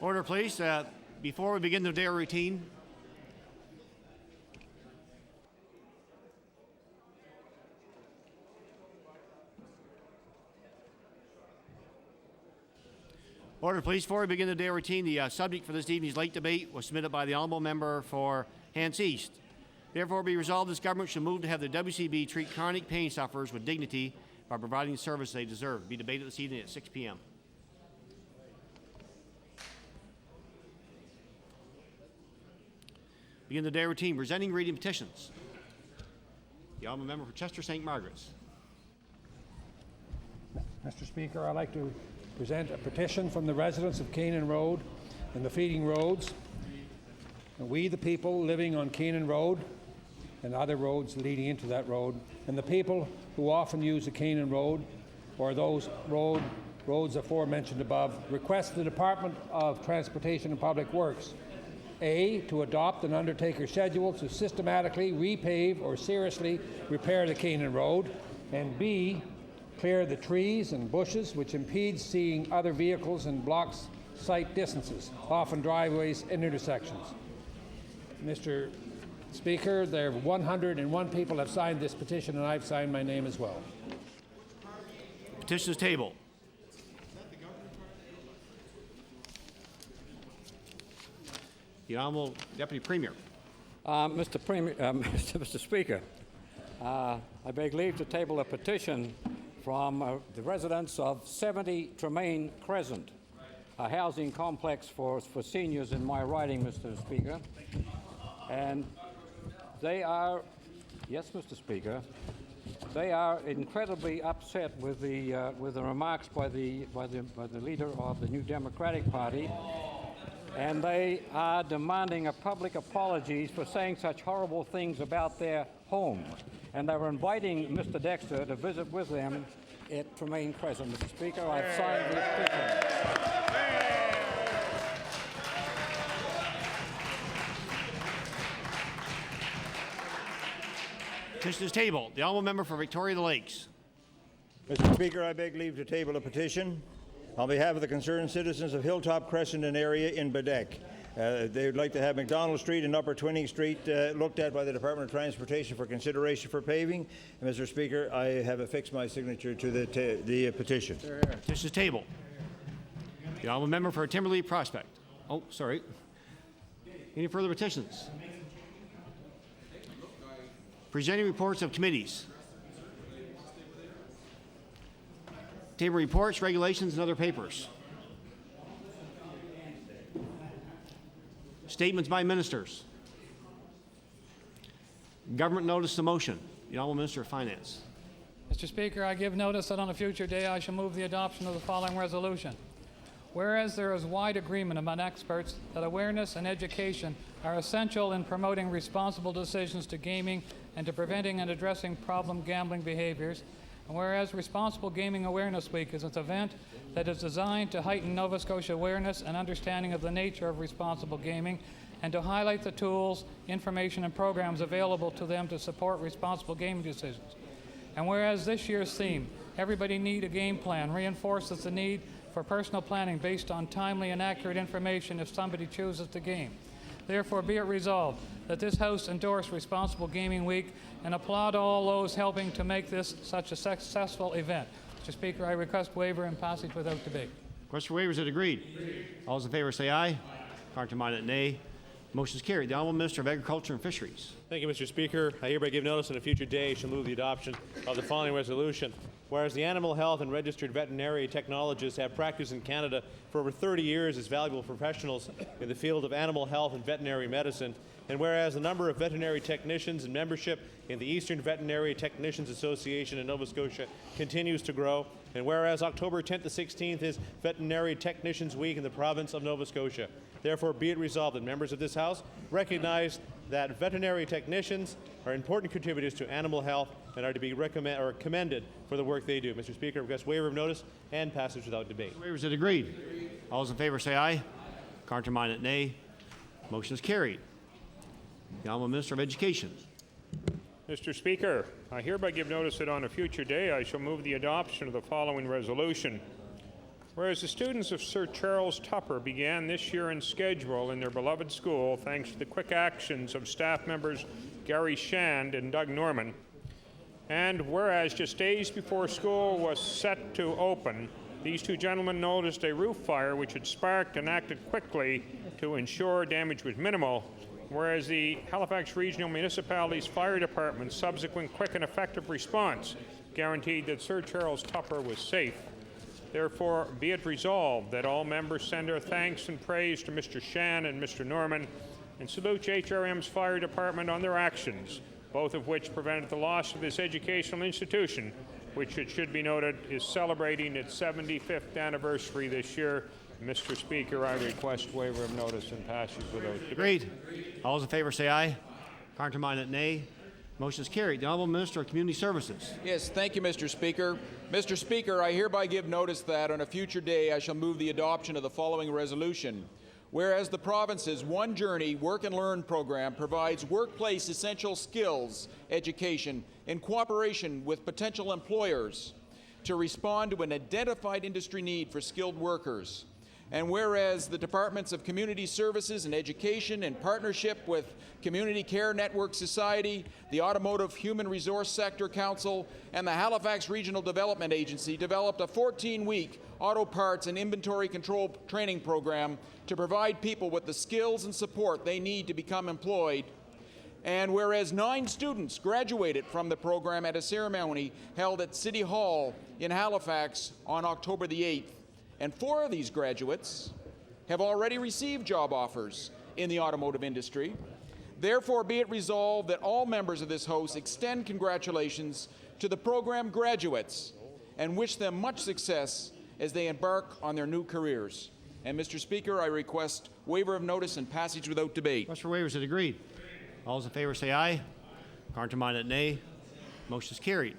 Order, please. Before we begin the day routine, the subject for this evening's late debate was submitted by the honourable member for Hants East. Therefore, be resolved this government should move to have the WCB treat chronic pain sufferers with dignity by providing the service they deserve. Be debated this evening at 6 p.m. Begin the day routine. Presenting reading petitions. The honourable member for Chester St. Margaret's. Mr. Speaker, I'd like to present a petition from the residents of Keenan Road and the feeding roads. And we, the people living on Keenan Road and other roads leading into that road, and the people who often use the Keenan Road or those roads aforementioned above, request the Department of Transportation and Public Works A, to adopt an undertaker schedule to systematically repave or seriously repair the Keenan Road, and B, clear the trees and bushes which impede seeing other vehicles and blocks sight distances, often driveways and intersections. Mr. Speaker, there are 101 people have signed this petition, and I've signed my name as well. Petition is tabled. The Honourable Deputy Premier. Mr. Speaker, I beg leave to table a petition from the residents of 70 Tremaine Crescent, a housing complex for seniors in my riding, Mr. Speaker. And they are, yes, Mr. Speaker, they are incredibly upset with the remarks by the leader of the New Democratic Party, and they are demanding a public apology for saying such horrible things about their home. And they were inviting Mr. Dexter to visit with them at Tremaine Crescent. Mr. Speaker, I've signed the petition. Petition is tabled. The honourable member for Victoria the Lakes. Mr. Speaker, I beg leave to table a petition on behalf of the concerned citizens of Hilltop Crescent and area in Badek. They would like to have McDonald Street and Upper Twining Street looked at by the Department of Transportation for consideration for paving. And Mr. Speaker, I have affixed my signature to the petition. Petition is tabled. The honourable member for Timberlea Prospect. Oh, sorry. Any further petitions? Presenting reports of committees. Table reports, regulations, and other papers. Statements by ministers. Government notice to motion. The Honourable Minister of Finance. Mr. Speaker, I give notice that on a future day I shall move the adoption of the following resolution. Whereas there is wide agreement among experts that awareness and education are essential in promoting responsible decisions to gaming and to preventing and addressing problem gambling behaviors, and whereas Responsible Gaming Awareness Week is an event that is designed to heighten Nova Scotia awareness and understanding of the nature of responsible gaming and to highlight the tools, information, and programs available to them to support responsible gaming decisions. And whereas this year's theme, Everybody Need a Game Plan, reinforces the need for personal planning based on timely and accurate information if somebody chooses to game. Therefore, be it resolved that this House endorse Responsible Gaming Week and applaud all those helping to make this such a successful event. Mr. Speaker, I request waiver and passage without debate. Request for waiver is agreed. All those in favour say aye. Contrary-minded, nay. Motion is carried. The Honourable Minister of Agriculture and Fisheries. Thank you, Mr. Speaker. I hereby give notice on a future day shall move the adoption of the following resolution. Whereas the animal health and registered veterinary technologists have practiced in Canada for over 30 years as valuable professionals in the field of animal health and veterinary medicine, and whereas the number of veterinary technicians and membership in the Eastern Veterinary Technicians Association in Nova Scotia continues to grow, and whereas October 10th to 16th is Veterinary Technicians Week in the province of Nova Scotia. Therefore, be it resolved that members of this House recognize that veterinary technicians are important contributors to animal health and are to be commended for the work they do. Mr. Speaker, I request waiver of notice and passage without debate. Waiver is agreed. All those in favour say aye. Contrary-minded, nay. Motion is carried. The Honourable Minister of Education. Mr. Speaker, I hereby give notice that on a future day I shall move the adoption of the following resolution. Whereas the students of Sir Charles Tupper began this year in schedule in their beloved school thanks to the quick actions of staff members Gary Shand and Doug Norman. And whereas just days before school was set to open, these two gentlemen noticed a roof fire which had sparked and acted quickly to ensure damage was minimal, whereas the Halifax Regional Municipality's Fire Department's subsequent quick and effective response guaranteed that Sir Charles Tupper was safe. Therefore, be it resolved that all members send their thanks and praise to Mr. Shan and Mr. Norman and salute HRM's Fire Department on their actions, both of which prevented the loss of this educational institution, which, it should be noted, is celebrating its 75th anniversary this year. Mr. Speaker, I request waiver of notice and passage without debate. Agreed. All those in favor say aye. Counterminded, nay. Motion is carried. The Honourable Minister of Community Services. Yes, thank you, Mr. Speaker. Mr. Speaker, I hereby give notice that on a future day I shall move the adoption of the following resolution. Whereas the province's One Journey Work and Learn program provides workplace essential skills education in cooperation with potential employers to respond to an identified industry need for skilled workers. And whereas the Departments of Community Services and Education, in partnership with Community Care Network Society, the Automotive Human Resource Sector Council, and the Halifax Regional Development Agency, developed a 14-week auto parts and inventory control training program to provide people with the skills and support they need to become employed. And whereas 9 students graduated from the program at a ceremony held at City Hall in Halifax on October the 8th, and 4 of these graduates have already received job offers in the automotive industry. Therefore, be it resolved that all members of this House extend congratulations to the program graduates and wish them much success as they embark on their new careers. And, Mr. Speaker, I request waiver of notice and passage without debate. Request for waivers is agreed. All those in favor say aye. Counterminded, nay. Motion is carried.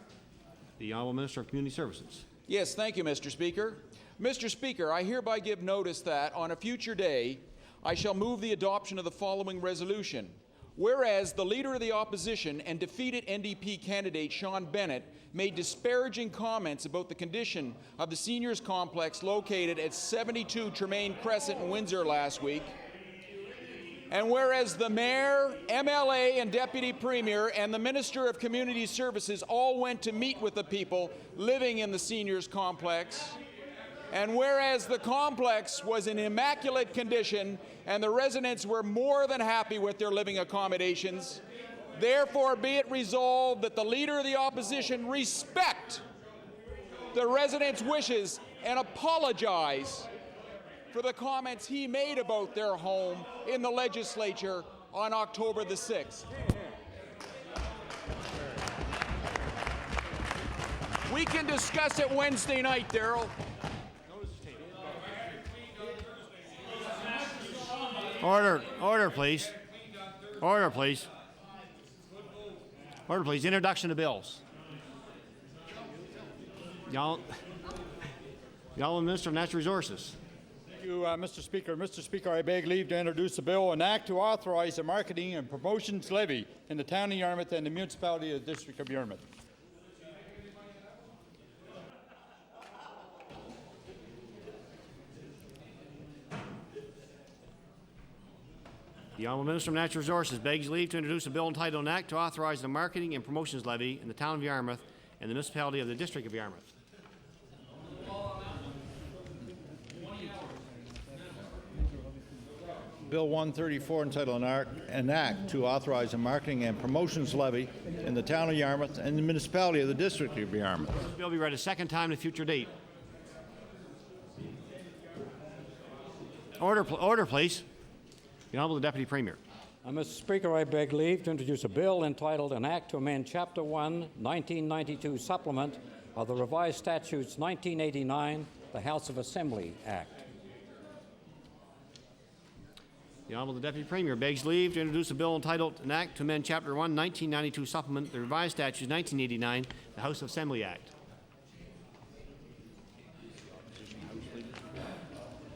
The Honourable Minister of Community Services. Yes, thank you, Mr. Speaker. Mr. Speaker, I hereby give notice that on a future day I shall move the adoption of the following resolution. Whereas the Leader of the Opposition and defeated NDP candidate Sean Bennett made disparaging comments about the condition of the seniors complex located at 72 Tremaine Crescent in Windsor last week, and whereas the Mayor, MLA and Deputy Premier and the Minister of Community Services all went to meet with the people living in the seniors complex, and whereas the complex was in immaculate condition and the residents were more than happy with their living accommodations, therefore be it resolved that the Leader of the Opposition respect the residents' wishes and apologize for the comments he made about their home in the legislature on October the 6th. We can discuss it Wednesday night, Darrell. Order, please. Order, please. Order, please. Introduction of bills. The Honourable Minister of Natural Resources. Thank you, Mr. Speaker. Mr. Speaker, I beg leave to introduce a bill, an act to authorize a marketing and promotions levy in the town of Yarmouth and the municipality of the District of Yarmouth. The Honourable Minister of Natural Resources begs leave to introduce a bill entitled An Act to Authorize the Marketing and Promotions Levy in the Town of Yarmouth and the Municipality of the District of Yarmouth. Bill 134 entitled An Act to Authorize a Marketing and Promotions Levy in the Town of Yarmouth and the Municipality of the District of Yarmouth. This bill will be read a second time at a future date. Order, please. The Honourable Deputy Premier. Mr. Speaker, I beg leave to introduce a bill entitled An Act to Amend Chapter 1, 1992 Supplement of the Revised Statutes 1989, the House of Assembly Act. The Honourable Deputy Premier begs leave to introduce a bill entitled An Act to Amend Chapter 1, 1992 Supplement, the Revised Statutes 1989, the House of Assembly Act.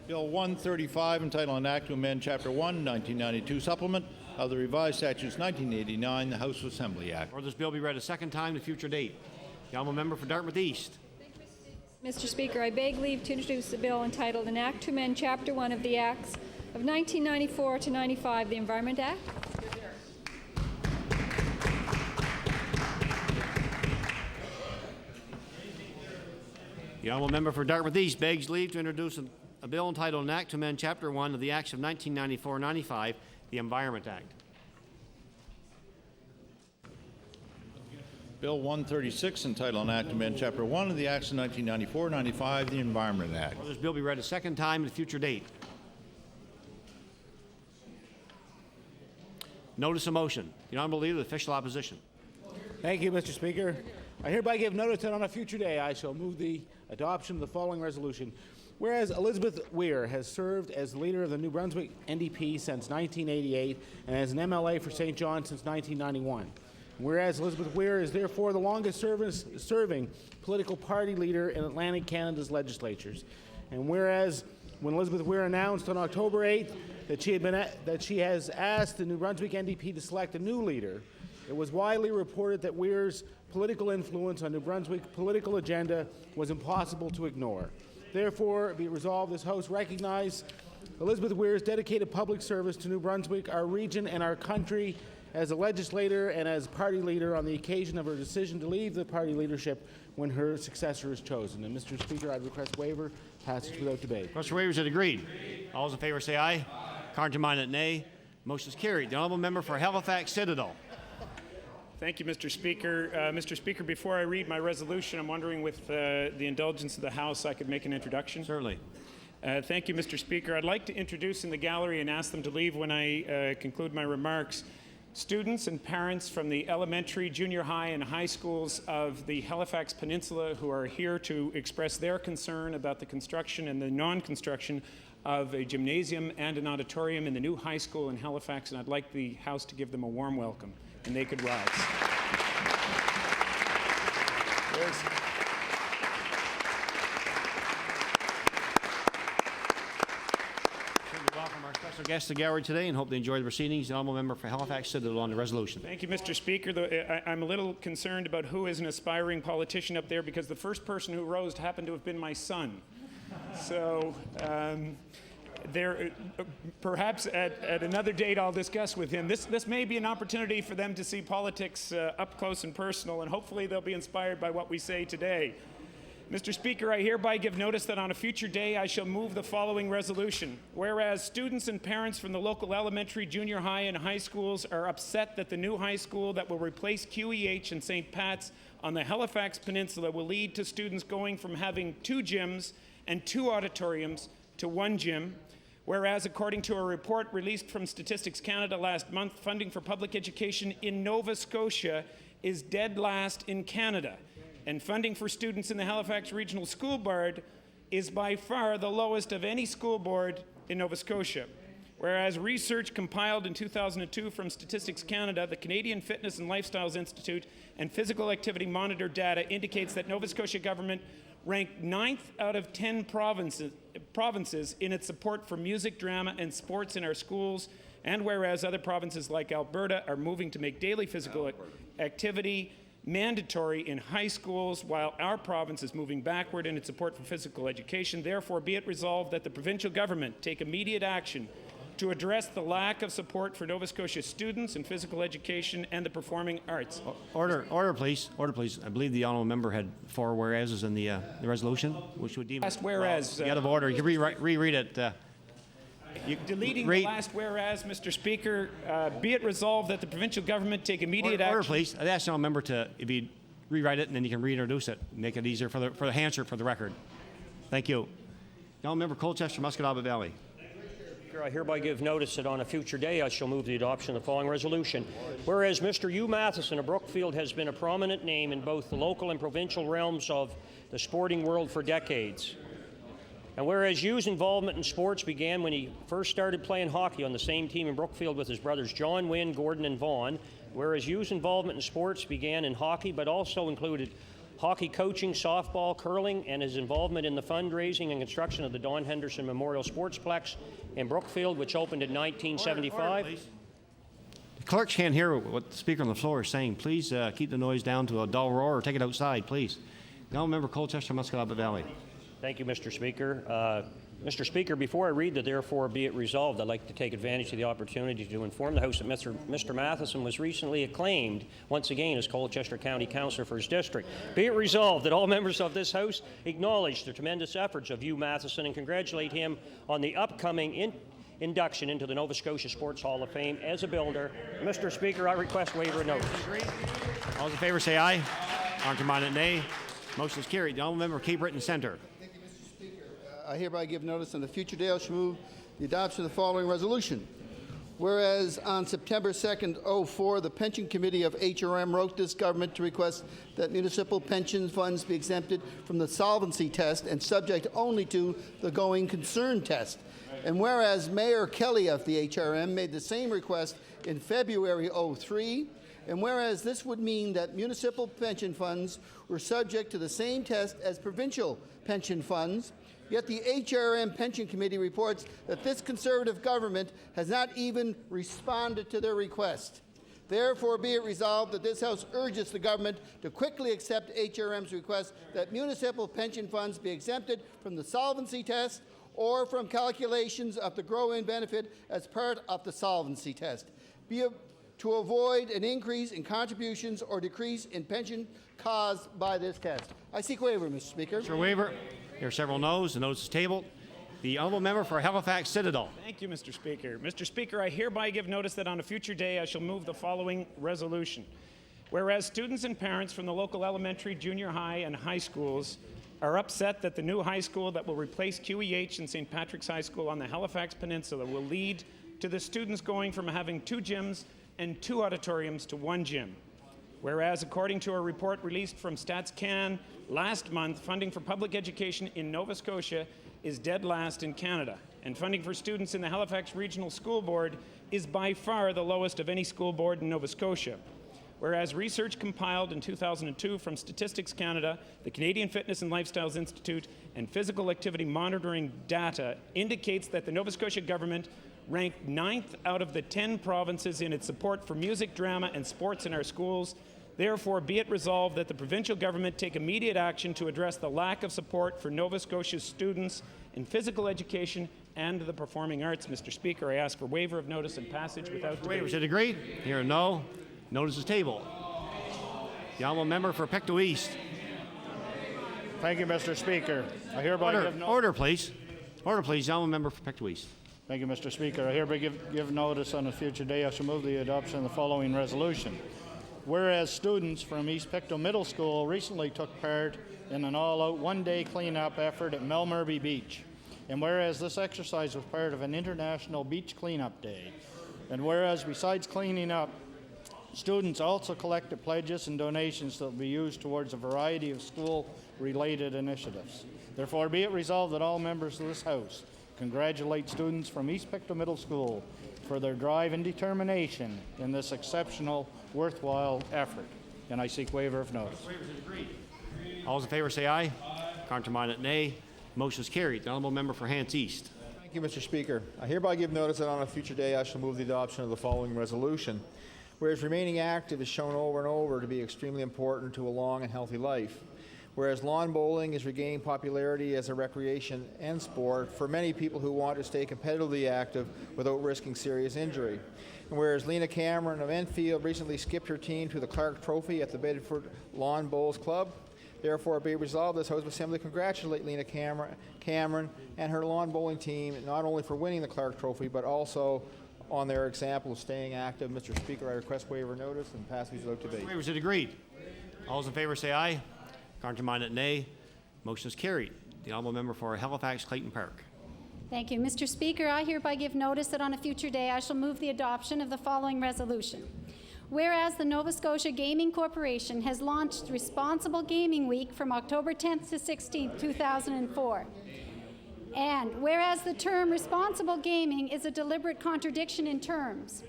Bill 135 entitled An Act to Amend Chapter 1, 1992 Supplement of the Revised Statutes 1989, the House of Assembly Act. Or this bill be read a second time at a future date. The Honourable Member for Dartmouth East. Mr. Speaker, I beg leave to introduce a bill entitled An Act to amend Chapter 1 of the Acts of 1994 to 95, the Environment Act. The honourable member for Dartmouth East begs leave to introduce a bill entitled An Act to amend Chapter 1 of the Acts of 1994-95, the Environment Act. Bill 136, entitled An Act to amend Chapter 1 of the Acts of 1994-95, the Environment Act. Will this bill be read a second time at a future date? Notice of motion. The honourable leader of the official opposition. Thank you, Mr. Speaker. I hereby give notice that on a future day I shall move the adoption of the following resolution. Whereas Elizabeth Weir has served as leader of the New Brunswick NDP since 1988 and as an MLA for St. John since 1991. Whereas Elizabeth Weir is therefore the longest serving political party leader in Atlantic Canada's legislatures. And whereas when Elizabeth Weir announced on October 8th that she has asked the New Brunswick NDP to select a new leader, it was widely reported that Weir's political influence on New Brunswick's political agenda was impossible to ignore. Therefore, be it resolved, this House recognize Elizabeth Weir's dedicated public service to New Brunswick, our region, and our country as a legislator and as party leader on the occasion of her decision to leave the party leadership when her successor is chosen. And Mr. Speaker, I'd request waiver, passage without debate. Question waivers are agreed. All those in favour say aye. Contrary-minded, nay. Motion is carried. The honourable member for Halifax Citadel. Thank you, Mr. Speaker. Mr. Speaker, before I read my resolution, I'm wondering with the indulgence of the House I could make an introduction. Certainly. Thank you, Mr. Speaker. I'd like to introduce in the gallery and ask them to leave when I conclude my remarks students and parents from the elementary, junior high, and high schools of the Halifax Peninsula who are here to express their concern about the construction and the non-construction of a gymnasium and an auditorium in the new high school in Halifax, and I'd like the House to give them a warm welcome, and they could rise. Welcome our special guests to the gallery today and hope they enjoy the proceedings. The honourable member for Halifax Citadel on the resolution. Thank you, Mr. Speaker. I'm a little concerned about who is an aspiring politician up there because the first person who rose happened to have been my son. So perhaps at another date I'll discuss with him. This may be an opportunity for them to see politics up close and personal, and hopefully they'll be inspired by what we say today. Mr. Speaker, I hereby give notice that on a future day I shall move the following resolution. Whereas students and parents from the local elementary, junior high, and high schools are upset that the new high school that will replace QEH and St. Pat's on the Halifax Peninsula will lead to students going from having 2 gyms and 2 auditoriums to 1 gym. Whereas, according to a report released from Statistics Canada last month, funding for public education in Nova Scotia is dead last in Canada. And funding for students in the Halifax Regional School Board is by far the lowest of any school board in Nova Scotia. Whereas research compiled in 2002 from Statistics Canada, the Canadian Fitness and Lifestyles Institute, and Physical Activity Monitor data indicates that Nova Scotia government ranked 9th out of 10 provinces in its support for music, drama, and sports in our schools, and whereas other provinces like Alberta are moving to make daily physical activity mandatory in high schools, while our province is moving backward in its support for physical education. Therefore, be it resolved that the provincial government take immediate action to address the lack of support for Nova Scotia students in physical education and the performing arts. Order, please. Order, please. I believe the honourable member had 4 whereases in the resolution, which would deem Last whereas. out of order. You can reread it. Deleting the last whereas, Mr. Speaker, be it resolved that the provincial government take immediate action. Order, please. I'd ask the honourable member to, if you rewrite it, and then you can reintroduce it, make it easier for the answer for the record. Thank you. The honourable member Colchester, Musquodoboit Valley. I hereby give notice that on a future day I shall move the adoption of the following resolution. Whereas Mr. Hugh Matheson of Brookfield has been a prominent name in both the local and provincial realms of the sporting world for decades. And whereas Hugh's involvement in sports began when he first started playing hockey on the same team in Brookfield with his brothers John, Wynne, Gordon, and Vaughan, whereas Hugh's involvement in sports began in hockey but also included hockey coaching, softball, curling, and his involvement in the fundraising and construction of the Don Henderson Memorial Sportsplex in Brookfield, which opened in 1975. Order, the clerks can't hear what the speaker on the floor is saying. Please keep the noise down to a dull roar or take it outside, please. The honourable member Colchester Muscataba Valley. Thank you, Mr. Speaker. Mr. Speaker, before I read the therefore be it resolved, I'd like to take advantage of the opportunity to inform the House that Mr. Matheson was recently acclaimed once again as Colchester County Councillor for his district. Be it resolved that all members of this House acknowledge the tremendous efforts of Hugh Matheson and congratulate him on the upcoming induction into the Nova Scotia Sports Hall of Fame as a builder. Mr. Speaker, I request waiver of notice. All those in favour say aye. Contraminded nay. Motion is carried. The honourable member Cape Breton Centre. I hereby give notice on the future day I shall move the adoption of the following resolution. Whereas on September 2nd, 2004, the Pension Committee of HRM wrote this government to request that municipal pension funds be exempted from the solvency test and subject only to the going concern test. And whereas Mayor Kelly of the HRM made the same request in February 2003, and whereas this would mean that municipal pension funds were subject to the same test as provincial pension funds, yet the HRM Pension Committee reports that this Conservative government has not even responded to their request. Therefore, be it resolved that this House urges the government to quickly accept HRM's request that municipal pension funds be exempted from the solvency test or from calculations of the grow-in benefit as part of the solvency test, to avoid an increase in contributions or decrease in pension caused by this test. I seek waiver, Mr. Speaker. Mr. Waiver. There are several noes. The notice is tabled. The honourable member for Halifax Citadel. Thank you, Mr. Speaker. Mr. Speaker, I hereby give notice that on a future day I shall move the following resolution. Whereas students and parents from the local elementary, junior high, and high schools are upset that the new high school that will replace QEH and St. Patrick's High School on the Halifax Peninsula will lead to the students going from having 2 gyms and 2 auditoriums to 1 gym. Whereas, according to a report released from StatsCan last month, funding for public education in Nova Scotia is dead last in Canada, and funding for students in the Halifax Regional School Board is by far the lowest of any school board in Nova Scotia. Whereas research compiled in 2002 from Statistics Canada, the Canadian Fitness and Lifestyles Institute, and physical activity monitoring data indicates that the Nova Scotia government ranked 9th out of the 10 provinces in its support for music, drama, and sports in our schools. Therefore, be it resolved that the provincial government take immediate action to address the lack of support for Nova Scotia's students in physical education and the performing arts. Mr. Speaker, I ask for waiver of notice and passage without debate. Waiver. Is it agreed? Here are no. Notice is tabled. The honourable member for Pictou East. Thank you, Mr. Speaker. I hereby Order, please. Order, please. The honourable member for Pictou East. Thank you, Mr. Speaker. I hereby give notice on a future day I shall move the adoption of the following resolution. Whereas students from East Pictou Middle School recently took part in an all-out one-day cleanup effort at Melmurby Beach, and whereas this exercise was part of an international beach cleanup day, and whereas besides cleaning up, students also collected pledges and donations that will be used towards a variety of school-related initiatives. Therefore, be it resolved that all members of this House congratulate students from East Pictou Middle School for their drive and determination in this exceptional, worthwhile effort. And I seek waiver of notice. All those in favour say aye. Contraminded nay. Motion is carried. The honourable member for Hants East. Thank you, Mr. Speaker. I hereby give notice that on a future day I shall move the adoption of the following resolution. Whereas remaining active is shown over and over to be extremely important to a long and healthy life. Whereas lawn bowling is regaining popularity as a recreation and sport for many people who want to stay competitively active without risking serious injury. And whereas Lena Cameron of Enfield recently skipped her team to the Clark Trophy at the Bedford Lawn Bowls Club, therefore be resolved this House of Assembly congratulate Lena Cameron and her lawn bowling team not only for winning the Clark Trophy but also on their example of staying active. Mr. Speaker, I request waiver notice and passage without debate. Waivers are agreed. All those in favour say aye. Contraminded nay. Motion is carried. The honourable member for Halifax Clayton Park. Thank you. Mr. Speaker, I hereby give notice that on a future day I shall move the adoption of the following resolution. Whereas the Nova Scotia Gaming Corporation has launched Responsible Gaming Week from October 10th to 16th, 2004. And whereas the term responsible gaming is a deliberate contradiction in terms.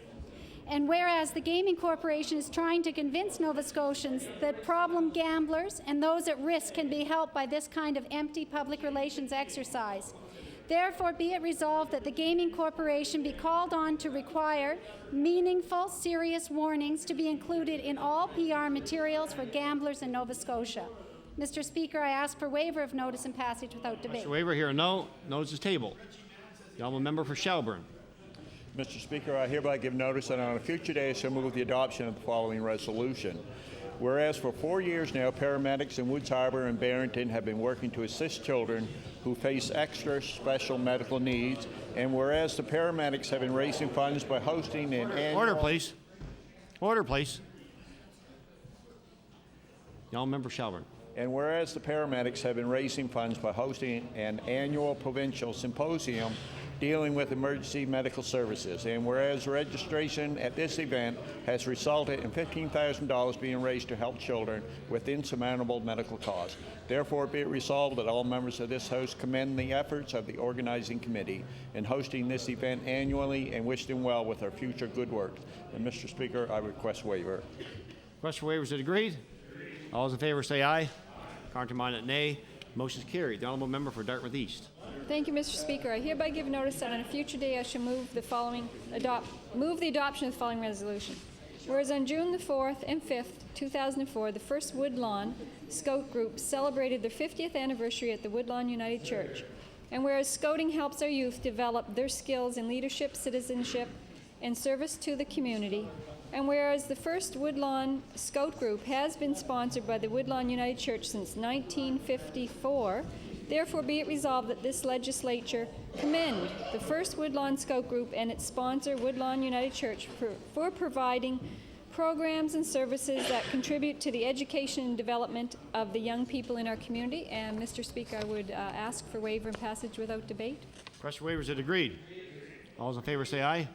And whereas the Gaming Corporation is trying to convince Nova Scotians that problem gamblers and those at risk can be helped by this kind of empty public relations exercise. Therefore, be it resolved that the Gaming Corporation be called on to require meaningful, serious warnings to be included in all PR materials for gamblers in Nova Scotia. Mr. Speaker, I ask for waiver of notice and passage without debate. Mr. Waiver, here no. Notice is tabled. The honourable member for Shelburne. Mr. Speaker, I hereby give notice that on a future day I shall move the adoption of the following resolution. Whereas for 4 years now, paramedics in Woods Harbor and Barrington have been working to assist children who face extra special medical needs, and whereas the paramedics have been raising funds by hosting an annual... Order, please. Order, please. The honourable member for Shelburne. And whereas the paramedics have been raising funds by hosting an annual provincial symposium dealing with emergency medical services, and whereas registration at this event has resulted in $15,000 being raised to help children with insurmountable medical costs. Therefore, be it resolved that all members of this House commend the efforts of the organizing committee in hosting this event annually and wish them well with their future good work. And Mr. Speaker, I request waiver. Request for waivers is agreed. All those in favor say aye. Contrary-minded, nay. Motion is carried. The honourable member for Dartmouth East. Thank you, Mr. Speaker. I hereby give notice that on a future day I shall move the adoption of the following resolution. Whereas on June the 4th and 5th, 2004, the first Woodlawn Scout Group celebrated their 50th anniversary at the Woodlawn United Church. And whereas scouting helps our youth develop their skills in leadership, citizenship, and service to the community. And whereas the first Woodlawn Scout Group has been sponsored by the Woodlawn United Church since 1954, therefore be it resolved that this legislature commend the first Woodlawn Scout Group and its sponsor, Woodlawn United Church, for providing programs and services that contribute to the education and development of the young people in our community. And Mr. Speaker, I would ask for waiver and passage without debate. Request for waivers is agreed. All those in favor say aye.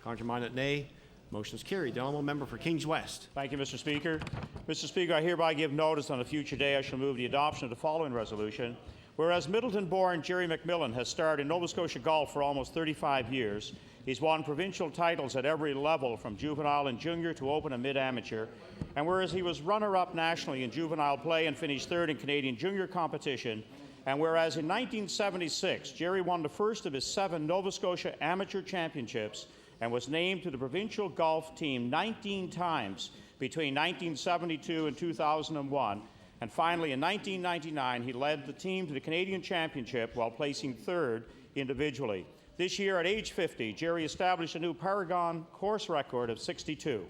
Contrary-minded, nay. Motion is carried. The honourable member for Kings West. Thank you, Mr. Speaker. Mr. Speaker, I hereby give notice on a future day I shall move the adoption of the following resolution. Whereas Middleton-born Jerry McMillan has starred in Nova Scotia golf for almost 35 years, he's won provincial titles at every level from juvenile and junior to open and mid-amateur, and whereas he was runner-up nationally in juvenile play and finished third in Canadian junior competition, and whereas in 1976 Jerry won the first of his 7 Nova Scotia amateur championships and was named to the provincial golf team 19 times between 1972 and 2001. And finally, in 1999, he led the team to the Canadian Championship while placing third individually. This year, at age 50, Jerry established a new Paragon course record of 62.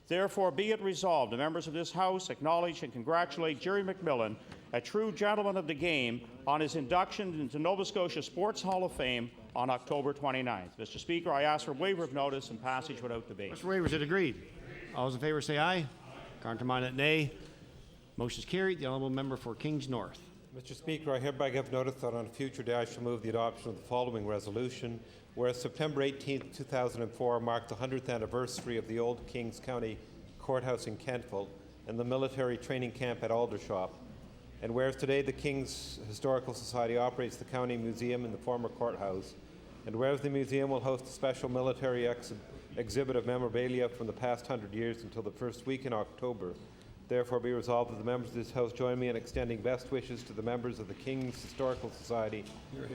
Therefore, be it resolved, the members of this House acknowledge and congratulate Jerry McMillan, a true gentleman of the game, on his induction into Nova Scotia Sports Hall of Fame on October 29th. Mr. Speaker, I ask for waiver of notice and passage without debate. Mr. Waiver, is it agreed? All those in favor say aye. Contrary-minded, nay. Motion is carried. The honourable member for Kings North. Mr. Speaker, I hereby give notice that on a future day I shall move the adoption of the following resolution. Whereas September 18, 2004 marked the 100th anniversary of the old Kings County Courthouse in Kentville and the military training camp at Aldershot. And whereas today the King's Historical Society operates the County Museum in the former courthouse, and whereas the museum will host a special military exhibit of memorabilia from the past 100 years until the first week in October, therefore be resolved that the members of this House join me in extending best wishes to the members of the King's Historical Society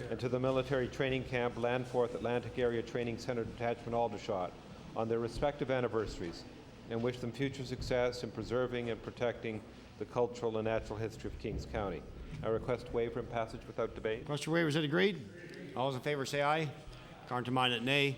and to the military training camp Landforth Atlantic Area Training Centre Detachment Aldershot on their respective anniversaries, and wish them future success in preserving and protecting the cultural and natural history of Kings County. I request waiver and passage without debate. Request for waiver, is it agreed? All those in favor say aye. Contrary-minded, nay.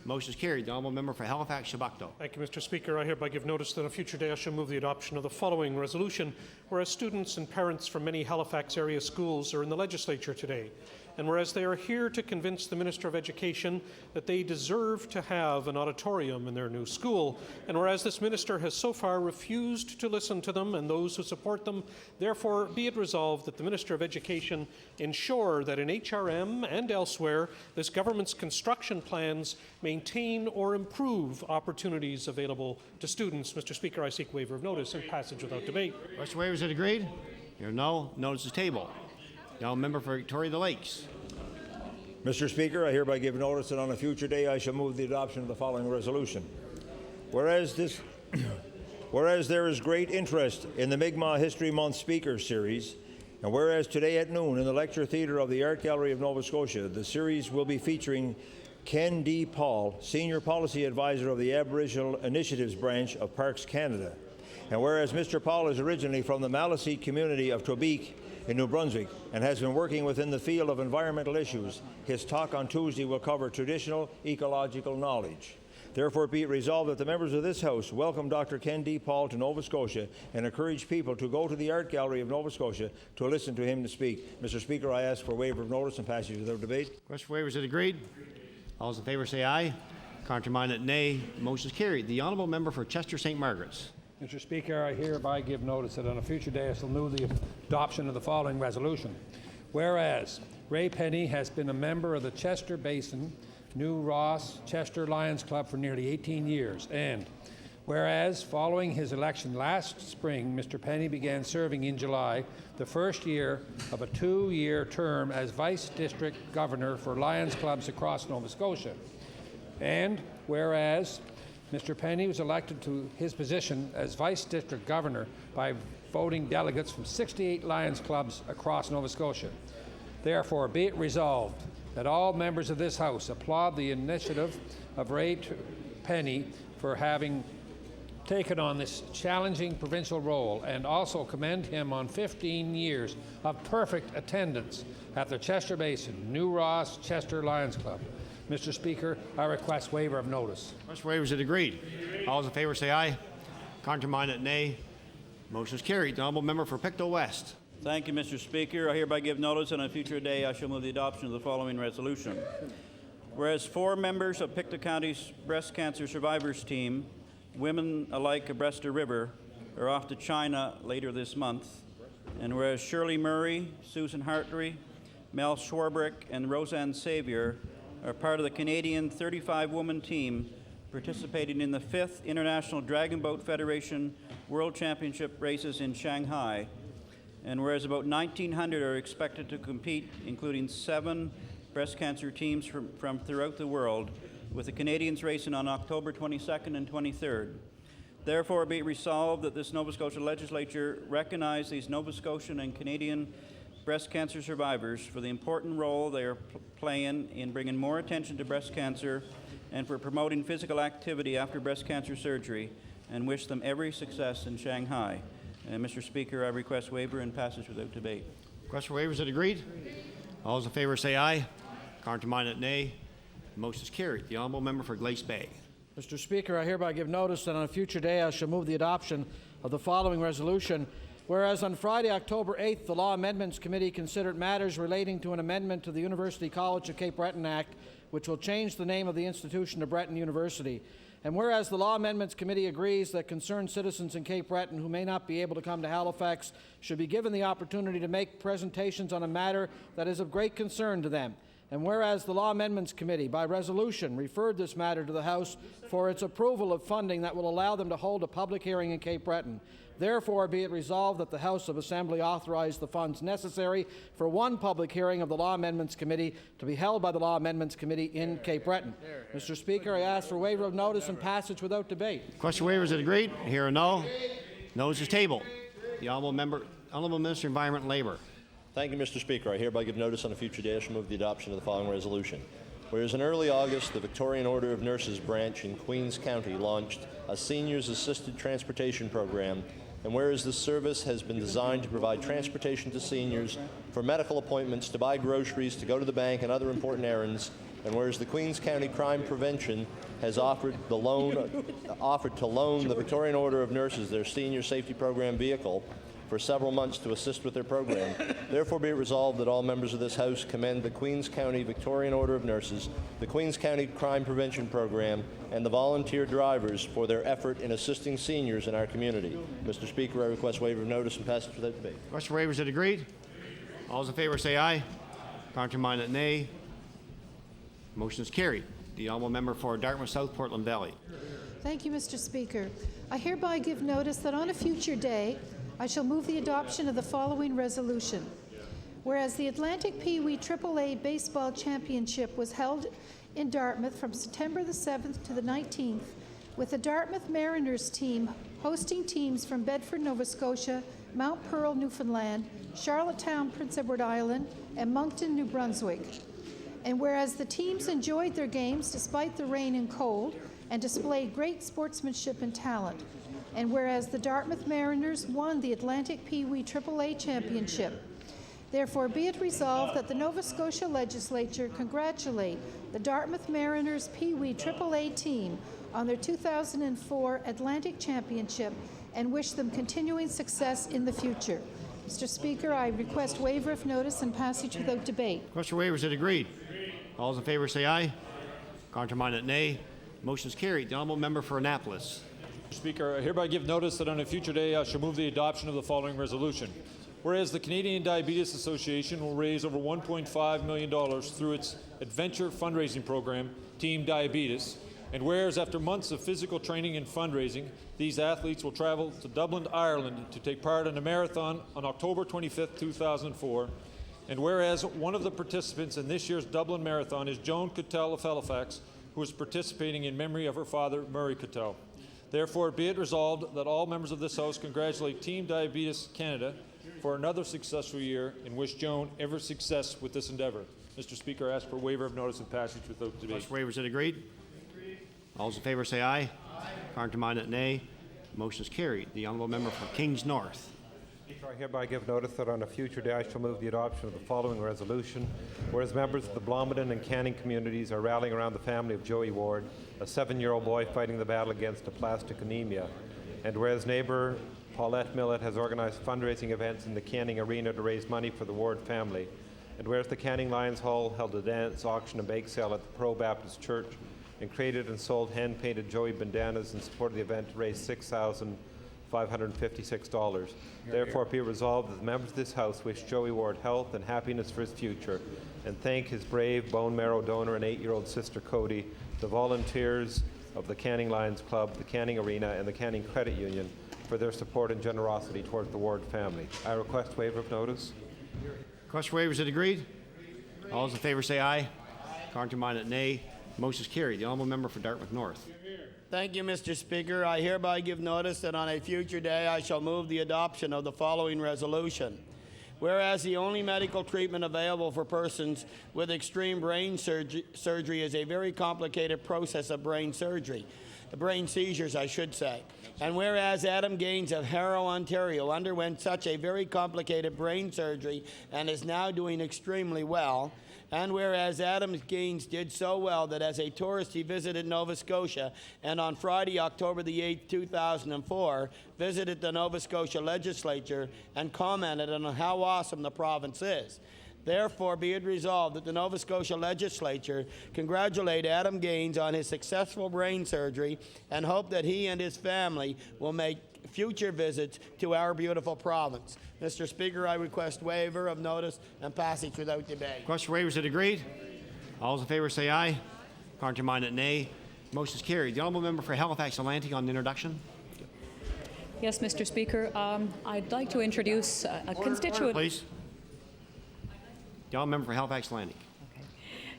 Motion is carried. The honourable member for Halifax, Shabakto. Thank you, Mr. Speaker. I hereby give notice that on a future day I shall move the adoption of the following resolution. Whereas students and parents from many Halifax area schools are in the legislature today, and whereas they are here to convince the Minister of Education that they deserve to have an auditorium in their new school, and whereas this minister has so far refused to listen to them and those who support them, therefore be it resolved that the Minister of Education ensure that in HRM and elsewhere this government's construction plans maintain or improve opportunities available to students. Mr. Speaker, I seek waiver of notice and passage without debate. Request for waiver, is it agreed? Here no. Notice is tabled. Now, member for Victoria the Lakes. Mr. Speaker, I hereby give notice that on a future day I shall move the adoption of the following resolution. Whereas there is great interest in the Mi'kmaq History Month Speaker Series, and whereas today at noon in the Lecture Theatre of the Art Gallery of Nova Scotia, the series will be featuring Ken D. Paul, Senior Policy Advisor of the Aboriginal Initiatives Branch of Parks Canada. And whereas Mr. Paul is originally from the Maliseet community of Tobique in New Brunswick and has been working within the field of environmental issues, his talk on Tuesday will cover traditional ecological knowledge. Therefore, be it resolved that the members of this House welcome Dr. Ken D. Paul to Nova Scotia and encourage people to go to the Art Gallery of Nova Scotia to listen to him to speak. Mr. Speaker, I ask for waiver of notice and passage without debate. Question for waiver is agreed. All those in favour say aye. Contrary-minded, nay. Motion is carried. The honourable member for Chester St. Margaret's. Mr. Speaker, I hereby give notice that on a future day I shall move the adoption of the following resolution. Whereas Ray Penny has been a member of the Chester Basin New Ross Chester Lions Club for nearly 18 years, and whereas following his election last spring, Mr. Penny began serving in July, the first year of a 2-year term as Vice District Governor for Lions Clubs across Nova Scotia. And whereas Mr. Penny was elected to his position as Vice District Governor by voting delegates from 68 Lions Clubs across Nova Scotia. Therefore, be it resolved that all members of this House applaud the initiative of Ray Penny for having taken on this challenging provincial role, and also commend him on 15 years of perfect attendance at the Chester Basin New Ross Chester Lions Club. Mr. Speaker, I request waiver of notice. Request for waiver is agreed. All those in favour say aye. Contrary-minded, nay. Motion is carried. The honourable member for Pictou West. Thank you, Mr. Speaker. I hereby give notice, and on a future day I shall move the adoption of the following resolution. Whereas 4 members of Pictou County's breast cancer survivors team, women alike abreast the river, are off to China later this month, and whereas Shirley Murray, Susan Hartley, Mel Schwarbrick, and Roseanne Xavier are part of the Canadian 35-woman team participating in the 5th International Dragon Boat Federation World Championship races in Shanghai, and whereas about 1,900 are expected to compete, including 7 breast cancer teams from throughout the world, with the Canadians racing on October 22nd and 23rd. Therefore, be it resolved that this Nova Scotia Legislature recognize these Nova Scotian and Canadian breast cancer survivors for the important role they are playing in bringing more attention to breast cancer and for promoting physical activity after breast cancer surgery, and wish them every success in Shanghai. Mr. Speaker, I request waiver and passage without debate. Request for waiver is agreed. All those in favour say aye. Contrary-minded, nay. Motion is carried. The honourable member for Glace Bay. Mr. Speaker, I hereby give notice that on a future day I shall move the adoption of the following resolution. Whereas on Friday, October 8th, the Law Amendments Committee considered matters relating to an amendment to the University College of Cape Breton Act, which will change the name of the institution to Breton University. And whereas the Law Amendments Committee agrees that concerned citizens in Cape Breton who may not be able to come to Halifax should be given the opportunity to make presentations on a matter that is of great concern to them. And whereas the Law Amendments Committee, by resolution, referred this matter to the House for its approval of funding that will allow them to hold a public hearing in Cape Breton. Therefore, be it resolved that the House of Assembly authorize the funds necessary for one public hearing of the Law Amendments Committee to be held by the Law Amendments Committee in Cape Breton. Mr. Speaker, I ask for waiver of notice and passage without debate. Question waiver is agreed. Here or no? Notice is tabled. The honourable Minister of Environment and Labour. Thank you, Mr. Speaker. I hereby give notice on a future day I shall move the adoption of the following resolution. Whereas in early August, the Victorian Order of Nurses branch in Queens County launched a Seniors Assisted Transportation Program, and whereas this service has been designed to provide transportation to seniors for medical appointments, to buy groceries, to go to the bank, and other important errands, and whereas the Queens County Crime Prevention has offered to loan the Victorian Order of Nurses their Senior Safety Program vehicle for several months to assist with their program. Therefore, be it resolved that all members of this House commend the Queens County Victorian Order of Nurses, the Queens County Crime Prevention Program, and the volunteer drivers for their effort in assisting seniors in our community. Mr. Speaker, I request waiver of notice and passage without debate. Question for waiver is agreed. All those in favour say aye. Contrary-minded, nay. Motion is carried. The honourable member for Dartmouth South Portland Valley. Thank you, Mr. Speaker. I hereby give notice that on a future day I shall move the adoption of the following resolution. Whereas the Atlantic Pee Wee AAA Baseball Championship was held in Dartmouth from September the 7th to the 19th, with the Dartmouth Mariners team hosting teams from Bedford, Nova Scotia, Mount Pearl, Newfoundland, Charlottetown, Prince Edward Island, and Moncton, New Brunswick. And whereas the teams enjoyed their games despite the rain and cold and displayed great sportsmanship and talent. and whereas the Dartmouth Mariners won the Atlantic Pee Wee AAA Championship. Therefore, be it resolved that the Nova Scotia Legislature congratulate the Dartmouth Mariners Pee Wee AAA team on their 2004 Atlantic Championship and wish them continuing success in the future. Mr. Speaker, I request waiver of notice and passage without debate. Question waiver, is it agreed? All those in favor say aye. Contraminded nay. Motion is carried. The honourable member for Annapolis. Mr. Speaker, I hereby give notice that on a future day I shall move the adoption of the following resolution. Whereas the Canadian Diabetes Association will raise over $1.5 million through its Adventure fundraising program, Team Diabetes, and whereas after months of physical training and fundraising, these athletes will travel to Dublin, Ireland to take part in a marathon on October 25th, 2004, and whereas one of the participants in this year's Dublin Marathon is Joan Cattell of Halifax, who is participating in memory of her father, Murray Cattell. Therefore, be it resolved that all members of this House congratulate Team Diabetes Canada for another successful year and wish Joan every success with this endeavour. Mr. Speaker, I ask for waiver of notice and passage without debate. Question waiver, is it agreed? All those in favour say aye. Contraminded nay. Motion is carried. The honourable member for Kings North. I hereby give notice that on a future day I shall move the adoption of the following resolution. Whereas members of the Blomidon and Canning communities are rallying around the family of Joey Ward, a 7-year-old boy fighting the battle against aplastic anemia. And whereas neighbour Paulette Millett has organized fundraising events in the Canning Arena to raise money for the Ward family. And whereas the Canning Lions Hall held a dance, auction, and bake sale at the Pro Baptist Church and created and sold hand-painted Joey bandanas in support of the event to raise $6,556. Therefore, be it resolved that the members of this House wish Joey Ward health and happiness for his future and thank his brave bone marrow donor and 8-year-old sister Cody, the volunteers of the Canning Lions Club, the Canning Arena, and the Canning Credit Union for their support and generosity towards the Ward family. I request waiver of notice. Question waiver, is it agreed? All those in favour say aye. Contraminded nay. Motion is carried. The honourable member for Dartmouth North. Thank you, Mr. Speaker. I hereby give notice that on a future day I shall move the adoption of the following resolution. Whereas the only medical treatment available for persons with extreme brain surgery is a very complicated process of brain surgery, brain seizures, I should say. And whereas Adam Gaines of Harrow, Ontario underwent such a very complicated brain surgery and is now doing extremely well, and whereas Adam Gaines did so well that as a tourist he visited Nova Scotia and on Friday, October the 8th, 2004, visited the Nova Scotia Legislature and commented on how awesome the province is. Therefore, be it resolved that the Nova Scotia Legislature congratulate Adam Gaines on his successful brain surgery and hope that he and his family will make future visits to our beautiful province. Mr. Speaker, I request waiver of notice and passage without debate. Question waiver, is it agreed? All those in favour say aye. Contraminded nay. Motion is carried. The honourable member for Halifax Atlantic on the introduction. Yes, Mr. Speaker. I'd like to introduce a constituent. Order, please. The honourable member for Halifax Atlantic.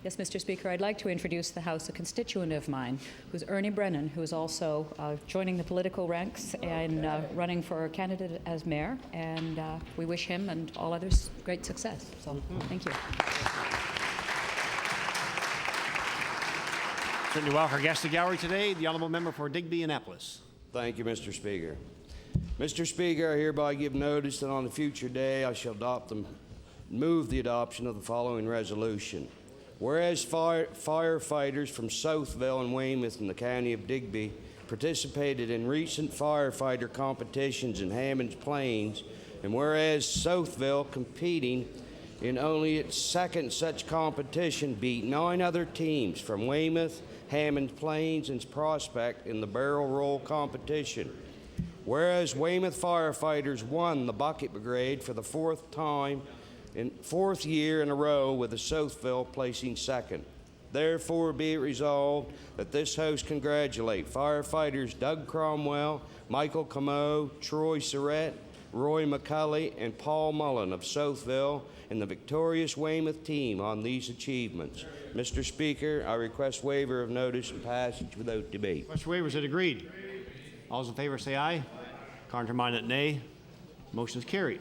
Yes, Mr. Speaker, I'd like to introduce the House a constituent of mine, who's Ernie Brennan, who is also joining the political ranks and running for candidate as mayor, and we wish him and all others great success. So, thank you. Certainly welcome our guest to the gallery today, the honourable member for Digby, Annapolis. Thank you, Mr. Speaker. Mr. Speaker, I hereby give notice that on a future day I shall move the adoption of the following resolution. Whereas firefighters from Southville and Weymouth in the county of Digby participated in recent firefighter competitions in Hammonds Plains, and whereas Southville, competing in only its second such competition, beat 9 other teams from Weymouth, Hammonds Plains, and Prospect in the barrel roll competition. Whereas Weymouth firefighters won the Bucket Brigade for the 4th year in a row, with the Southville placing second. Therefore, be it resolved that this House congratulate firefighters Doug Cromwell, Michael Comeau, Troy Surrett, Roy McCulley, and Paul Mullen of Southville and the victorious Weymouth team on these achievements. Mr. Speaker, I request waiver of notice and passage without debate. Question waiver, is it agreed? All those in favour say aye. Contraminded nay. Motion is carried.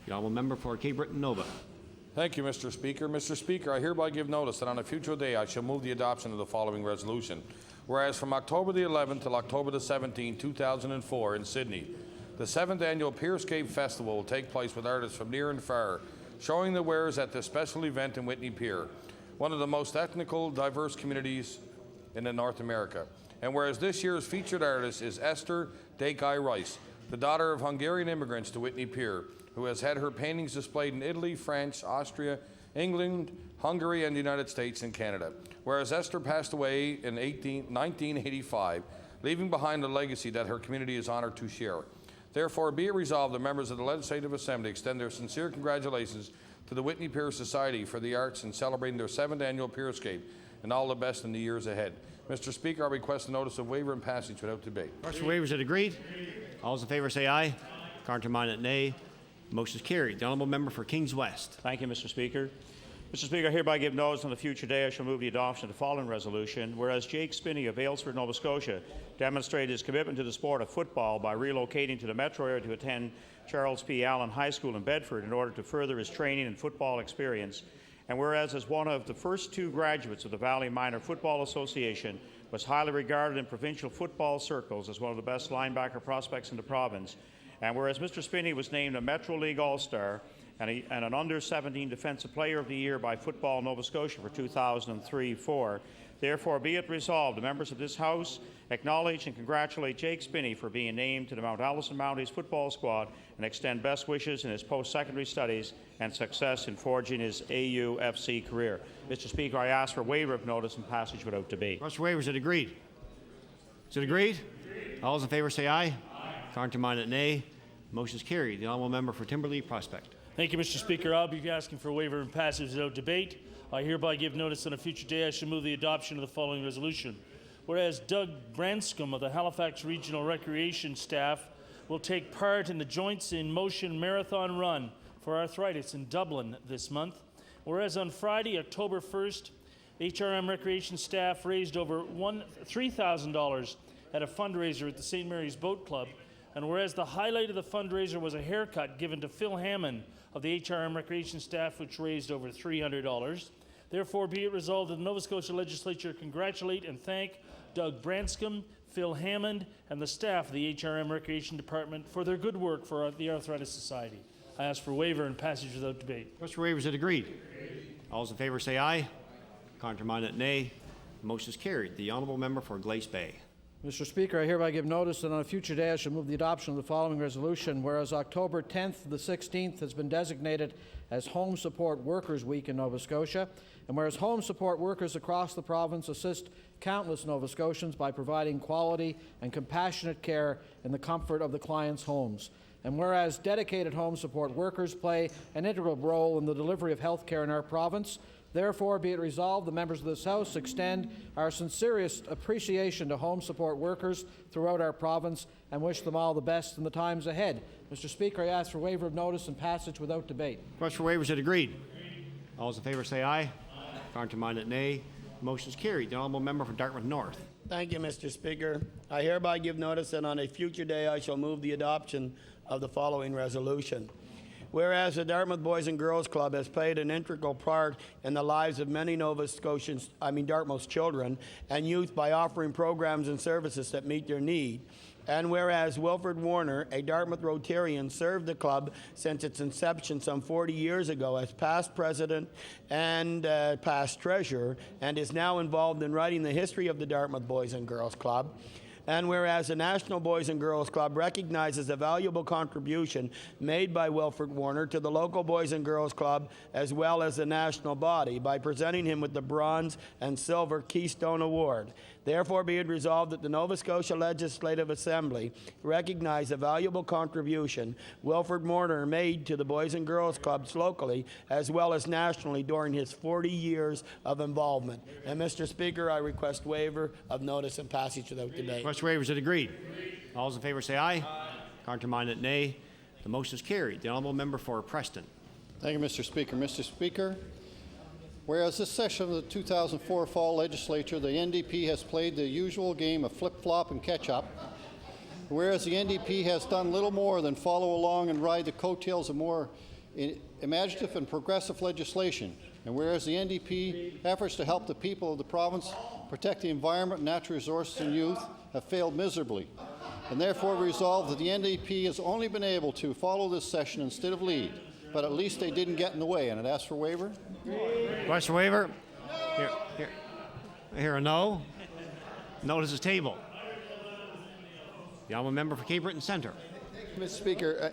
The honourable member for Cape Breton Nova. Thank you, Mr. Speaker. Mr. Speaker, I hereby give notice that on a future day I shall move the adoption of the following resolution. Whereas from October the 11th till October the 17th, 2004 in Sydney, the 7th annual Pierscape Festival will take place with artists from near and far, showing their wares at this special event in Whitney Pier, one of the most ethnical, diverse communities in North America. And whereas this year's featured artist is Esther Dekai Rice, the daughter of Hungarian immigrants to Whitney Pier, who has had her paintings displayed in Italy, France, Austria, England, Hungary, and the United States and Canada. Whereas Esther passed away in 1985, leaving behind a legacy that her community is honored to share. Therefore, be it resolved, the members of the Legislative Assembly extend their sincere congratulations to the Whitney Pier Society for the Arts in celebrating their 7th annual Pierscape, and all the best in the years ahead. Mr. Speaker, I request a notice of waiver and passage without debate. Question for waivers that agreed. All those in favor say aye. Counterminded nay. Motion is carried. The honourable member for Kings West. Thank you, Mr. Speaker. Mr. Speaker, I hereby give notice on a future day I shall move the adoption of the following resolution. Whereas Jake Spinney of Aylesford, Nova Scotia, demonstrated his commitment to the sport of football by relocating to the metro area to attend Charles P. Allen High School in Bedford in order to further his training and football experience. And whereas as one of the first 2 graduates of the Valley Minor Football Association, was highly regarded in provincial football circles as one of the best linebacker prospects in the province. And whereas Mr. Spinney was named a Metro League All-Star and an Under-17 Defensive Player of the Year by Football Nova Scotia for 2003-04, therefore be it resolved, the members of this House acknowledge and congratulate Jake Spinney for being named to the Mount Allison Mounties football squad and extend best wishes in his post-secondary studies and success in forging his AUFC career. Mr. Speaker, I ask for waiver of notice and passage without debate. Question for waivers that agreed. Is it agreed? All those in favor say aye. Counterminded nay. Motion is carried. The honourable member for Timberlea Prospect. Thank you, Mr. Speaker. I'll be asking for waiver and passage without debate. I hereby give notice on a future day I shall move the adoption of the following resolution. Whereas Doug Branscombe of the Halifax Regional Recreation Staff will take part in the Joints in Motion Marathon Run for Arthritis in Dublin this month. Whereas on Friday, October 1st, HRM Recreation staff raised over $3,000 at a fundraiser at the St. Mary's Boat Club. And whereas the highlight of the fundraiser was a haircut given to Phil Hammond of the HRM Recreation staff, which raised over $300. Therefore, be it resolved that the Nova Scotia Legislature congratulate and thank Doug Branscombe, Phil Hammond, and the staff of the HRM Recreation Department for their good work for the Arthritis Society. I ask for waiver and passage without debate. Question for waivers that agreed. All those in favor say aye. Counterminded nay. Motion is carried. The honourable member for Glace Bay. Mr. Speaker, I hereby give notice that on a future day I shall move the adoption of the following resolution. Whereas October 10th to the 16th has been designated as Home Support Workers Week in Nova Scotia, and whereas home support workers across the province assist countless Nova Scotians by providing quality and compassionate care in the comfort of the clients' homes, and whereas dedicated home support workers play an integral role in the delivery of health care in our province, therefore, be it resolved, the members of this House extend our sincerest appreciation to home support workers throughout our province and wish them all the best in the times ahead. Mr. Speaker, I ask for waiver of notice and passage without debate. Question for waivers that agreed. All those in favor say aye. Counterminded nay. Motion is carried. The honourable member for Dartmouth North. Thank you, Mr. Speaker. I hereby give notice that on a future day I shall move the adoption of the following resolution. Whereas the Dartmouth Boys and Girls Club has played an integral part in the lives of many Dartmouth's children and youth by offering programs and services that meet their need. And whereas Wilfred Warner, a Dartmouth Rotarian, served the club since its inception some 40 years ago as past president and past treasurer, and is now involved in writing the history of the Dartmouth Boys and Girls Club. And whereas the National Boys and Girls Club recognizes the valuable contribution made by Wilfred Warner to the local Boys and Girls Club as well as the national body by presenting him with the Bronze and Silver Keystone Award. Therefore, be it resolved that the Nova Scotia Legislative Assembly recognize the valuable contribution Wilfred Warner made to the Boys and Girls Clubs locally as well as nationally during his 40 years of involvement. And Mr. Speaker, I request waiver of notice and passage without debate. Question waivers that agreed. All those in favor say aye. Counterminded nay. The motion is carried. The honourable member for Preston. Thank you, Mr. Speaker. Mr. Speaker, whereas this session of the 2004 Fall Legislature, the NDP has played the usual game of flip-flop and catch-up, whereas the NDP has done little more than follow along and ride the coattails of more imaginative and progressive legislation, And whereas the NDP efforts to help the people of the province protect the environment, natural resources and youth have failed miserably. And therefore resolved that the NDP has only been able to follow this session instead of lead. But at least they didn't get in the way, and it asked for waiver. Question for waiver. I hear a no. Notice is tabled. The honourable member for Cape Breton Centre. Mr. Speaker,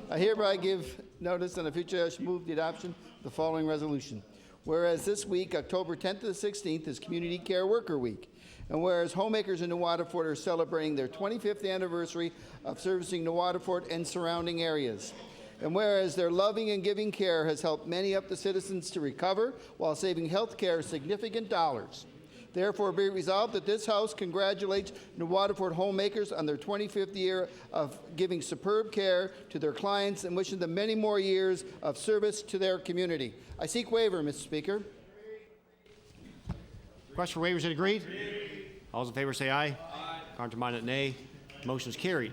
I hereby give notice on a future I shall move the adoption of the following resolution. Whereas this week, October 10th to the 16th, is Community Care Worker Week. And whereas homemakers in New Waterford are celebrating their 25th anniversary of servicing New Waterford and surrounding areas. And whereas their loving and giving care has helped many of the citizens to recover while saving health care significant dollars. Therefore, be it resolved that this House congratulates New Waterford homemakers on their 25th year of giving superb care to their clients and wishing them many more years of service to their community. I seek waiver, Mr. Speaker. Question for waiver is agreed. All those in favor say aye. Counterminded nay. Motion is carried.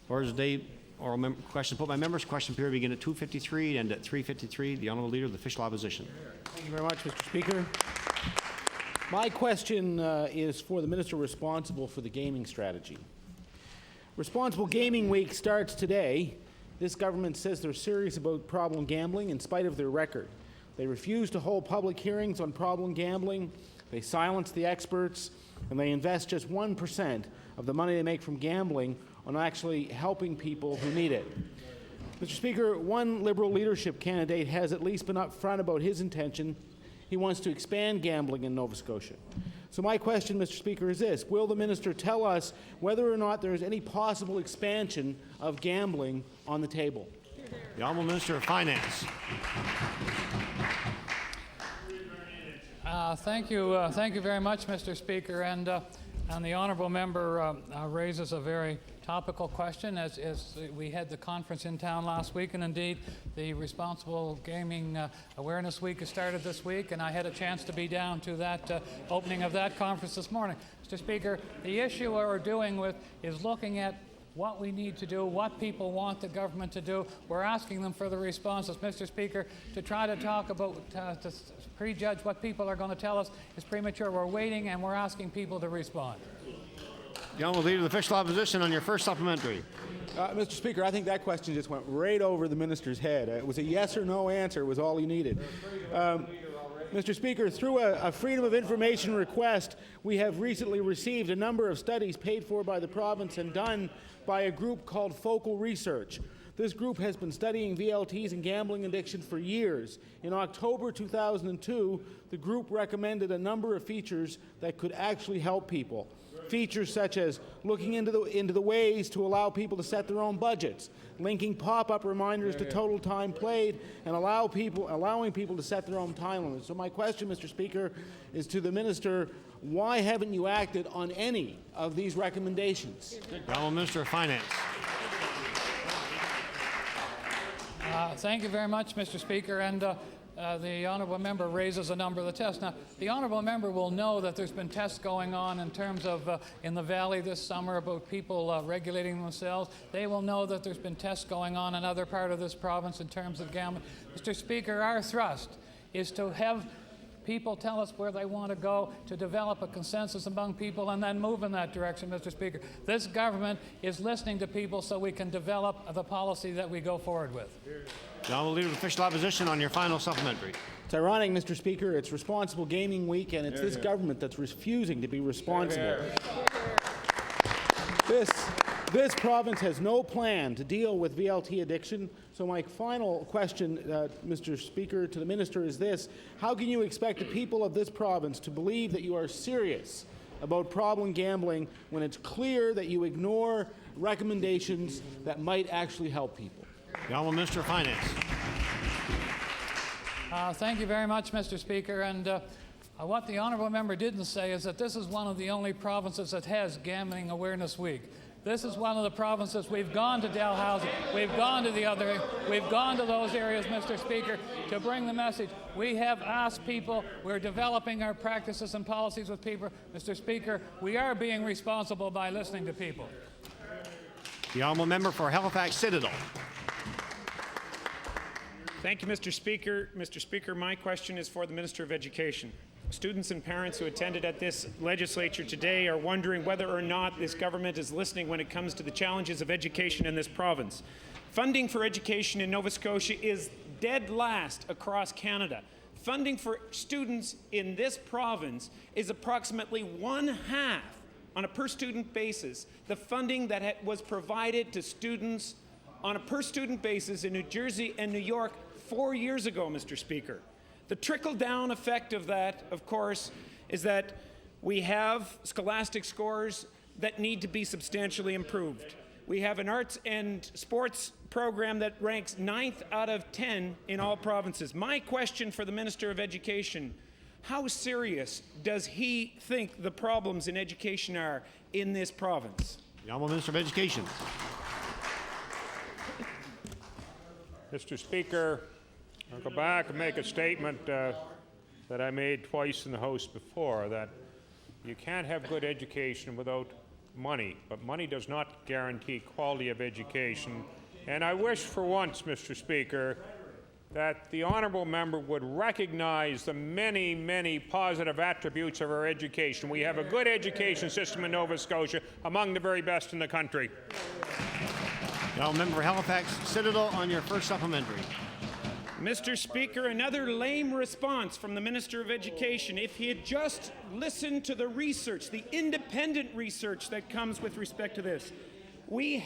Orders of the day, oral question put by members. Question period begin at 2:53 and at 3:53. The honourable leader of the official opposition. Thank you very much, Mr. Speaker. My question is for the minister responsible for the gaming strategy. Responsible Gaming Week starts today. This government says they're serious about problem gambling in spite of their record. They refuse to hold public hearings on problem gambling. They silence the experts, and they invest just 1% of the money they make from gambling on actually helping people who need it. Mr. Speaker, one Liberal leadership candidate has at least been upfront about his intention. He wants to expand gambling in Nova Scotia. So my question, Mr. Speaker, is this. Will the minister tell us whether or not there is any possible expansion of gambling on the table? The Honourable Minister of Finance. Thank you very much, Mr. Speaker. And the honourable member raises a very topical question. As we had the conference in town last week, and indeed the Responsible Gaming Awareness Week has started this week, and I had a chance to be down to that opening of that conference this morning. Mr. Speaker, the issue we're doing with is looking at what we need to do, what people want the government to do. We're asking them for the responses. Mr. Speaker, to try to talk about, to prejudge what people are going to tell us is premature. We're waiting and we're asking people to respond. The honourable leader of the official opposition on your first supplementary. Mr. Speaker, I think that question just went right over the minister's head. It was a yes or no answer was all he needed. Mr. Speaker, through a Freedom of Information request, we have recently received a number of studies paid for by the province and done by a group called Focal Research. This group has been studying VLTs and gambling addiction for years. In October 2002, the group recommended a number of features that could actually help people. Features such as looking into the ways to allow people to set their own budgets, linking pop-up reminders to total time played, and allowing people to set their own time limits. So my question, Mr. Speaker, is to the minister, why haven't you acted on any of these recommendations? The Honourable Minister of Finance. Thank you very much, Mr. Speaker. And the honourable member raises a number of the tests. Now, the honourable member will know that there's been tests going on in terms of in the Valley this summer about people regulating themselves. They will know that there's been tests going on in other part of this province in terms of gambling. Mr. Speaker, our thrust is to have people tell us where they want to go, to develop a consensus among people and then move in that direction, Mr. Speaker. This government is listening to people so we can develop the policy that we go forward with. The Honourable Leader of Official Opposition on your final supplementary. It's ironic, Mr. Speaker, it's Responsible Gaming Week and it's this government that's refusing to be responsible. This province has no plan to deal with VLT addiction. So my final question, Mr. Speaker, to the minister is this. How can you expect the people of this province to believe that you are serious about problem gambling when it's clear that you ignore recommendations that might actually help people? The Honourable Minister of Finance. Thank you very much, Mr. Speaker. And what the honourable member didn't say is that this is one of the only provinces that has Gambling Awareness Week. This is one of the provinces. We've gone to Dalhousie, we've gone to we've gone to those areas, Mr. Speaker, to bring the message. We have asked people, we're developing our practices and policies with people. Mr. Speaker, we are being responsible by listening to people. The honourable member for Halifax Citadel. Thank you, Mr. Speaker. Mr. Speaker, my question is for the Minister of Education. Students and parents who attended at this legislature today are wondering whether or not this government is listening when it comes to the challenges of education in this province. Funding for education in Nova Scotia is dead last across Canada. Funding for students in this province is approximately 1/2 on a per-student basis the funding that was provided to students on a per-student basis in New Jersey and New York 4 years ago, Mr. Speaker. The trickle-down effect of that, of course, is that we have scholastic scores that need to be substantially improved. We have an arts and sports program that ranks 9th out of 10 in all provinces. My question for the Minister of Education: how serious does he think the problems in education are in this province? The Honourable Minister of Education. Mr. Speaker, I'll go back and make a statement that I made twice in the House before, that you can't have good education without money, but money does not guarantee quality of education. And I wish for once, Mr. Speaker, that the honourable member would recognize the many, many positive attributes of our education. We have a good education system in Nova Scotia, among the very best in the country. The honourable member for Halifax Citadel on your first supplementary. Mr. Speaker, another lame response from the Minister of Education. If he had just listened to the research, the independent research that comes with respect to this. We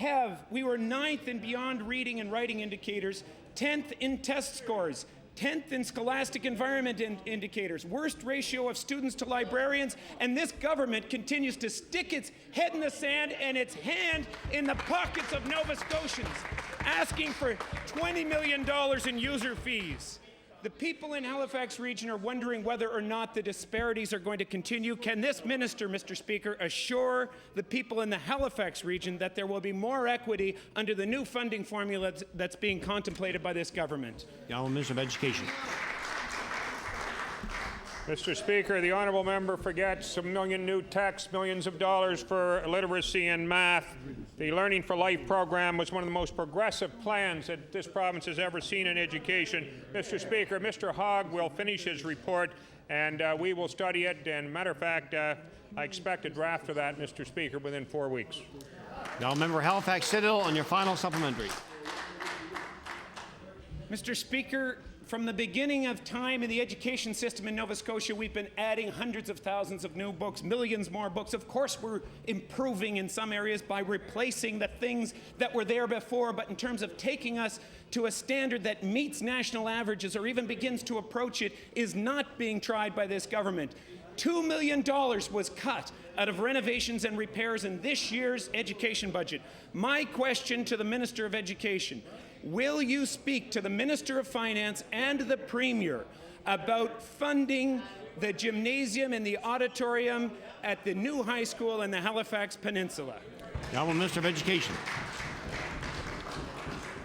were 9th in beyond reading and writing indicators, 10th in test scores, 10th in scholastic environment indicators, worst ratio of students to librarians, and this government continues to stick its head in the sand and its hand in the pockets of Nova Scotians, asking for $20 million in user fees. The people in Halifax region are wondering whether or not the disparities are going to continue. Can this minister, Mr. Speaker, assure the people in the Halifax region that there will be more equity under the new funding formula that's being contemplated by this government? The Honourable Minister of Education. Mr. Speaker, the honourable member forgets a million new texts, millions of dollars for literacy and math. The Learning for Life program was one of the most progressive plans that this province has ever seen in education. Mr. Speaker, Mr. Hogg will finish his report and we will study it. And matter of fact, I expect a draft of that, Mr. Speaker, within 4 weeks. The honourable member for Halifax Citadel on your final supplementary. Mr. Speaker, from the beginning of time in the education system in Nova Scotia, we've been adding hundreds of thousands of new books, millions more books. Of course, we're improving in some areas by replacing the things that were there before, but in terms of taking us to a standard that meets national averages or even begins to approach it is not being tried by this government. $2 million was cut out of renovations and repairs in this year's education budget. My question to the Minister of Education: will you speak to the Minister of Finance and the Premier about funding the gymnasium and the auditorium at the new high school in the Halifax Peninsula? The Honourable Minister of Education.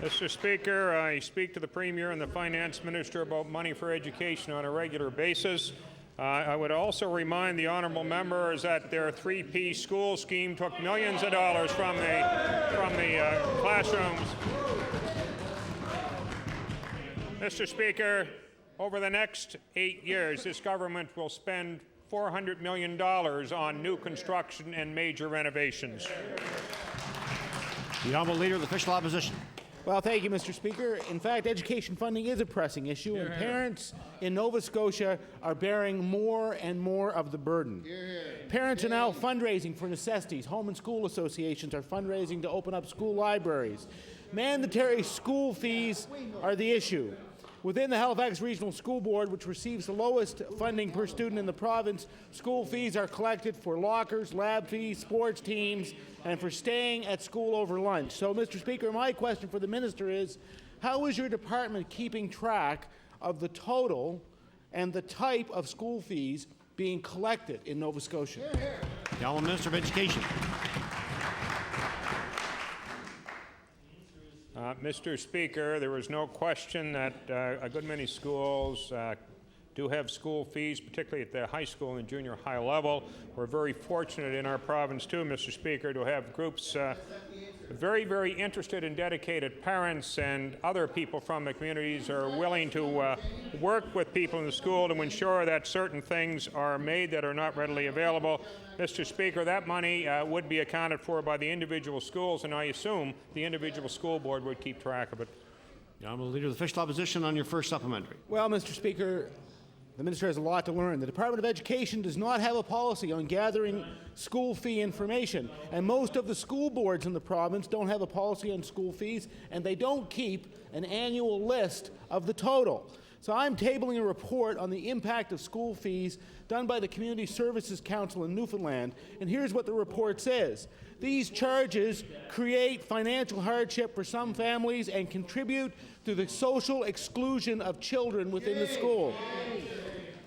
Mr. Speaker, I speak to the Premier and the Finance Minister about money for education on a regular basis. I would also remind the honourable members that their 3P school scheme took millions of dollars from the classrooms. Mr. Speaker, over the next 8 years, this government will spend $400 million on new construction and major renovations. The Honourable Leader of the Official Opposition. Well, thank you, Mr. Speaker. In fact, education funding is a pressing issue, and parents in Nova Scotia are bearing more and more of the burden. Parents are now fundraising for necessities. Home and school associations are fundraising to open up school libraries. Mandatory school fees are the issue. Within the Halifax Regional School Board, which receives the lowest funding per student in the province, school fees are collected for lockers, lab fees, sports teams, and for staying at school over lunch. So, Mr. Speaker, my question for the minister is, how is your department keeping track of the total and the type of school fees being collected in Nova Scotia? The Honourable Minister of Education. Mr. Speaker, there is no question that a good many schools do have school fees, particularly at the high school and junior high level. We're very fortunate in our province, too, Mr. Speaker, to have groups very, very interested and dedicated parents and other people from the communities are willing to work with people in the school to ensure that certain things are made that are not readily available. Mr. Speaker, that money would be accounted for by the individual schools, and I assume the individual school board would keep track of it. The Honourable Leader of the Official Opposition on your first supplementary. Well, Mr. Speaker, the minister has a lot to learn. The Department of Education does not have a policy on gathering school fee information, and most of the school boards in the province don't have a policy on school fees, and they don't keep an annual list of the total. So I'm tabling a report on the impact of school fees done by the Community Services Council in Newfoundland, and here's what the report says. These charges create financial hardship for some families and contribute to the social exclusion of children within the school.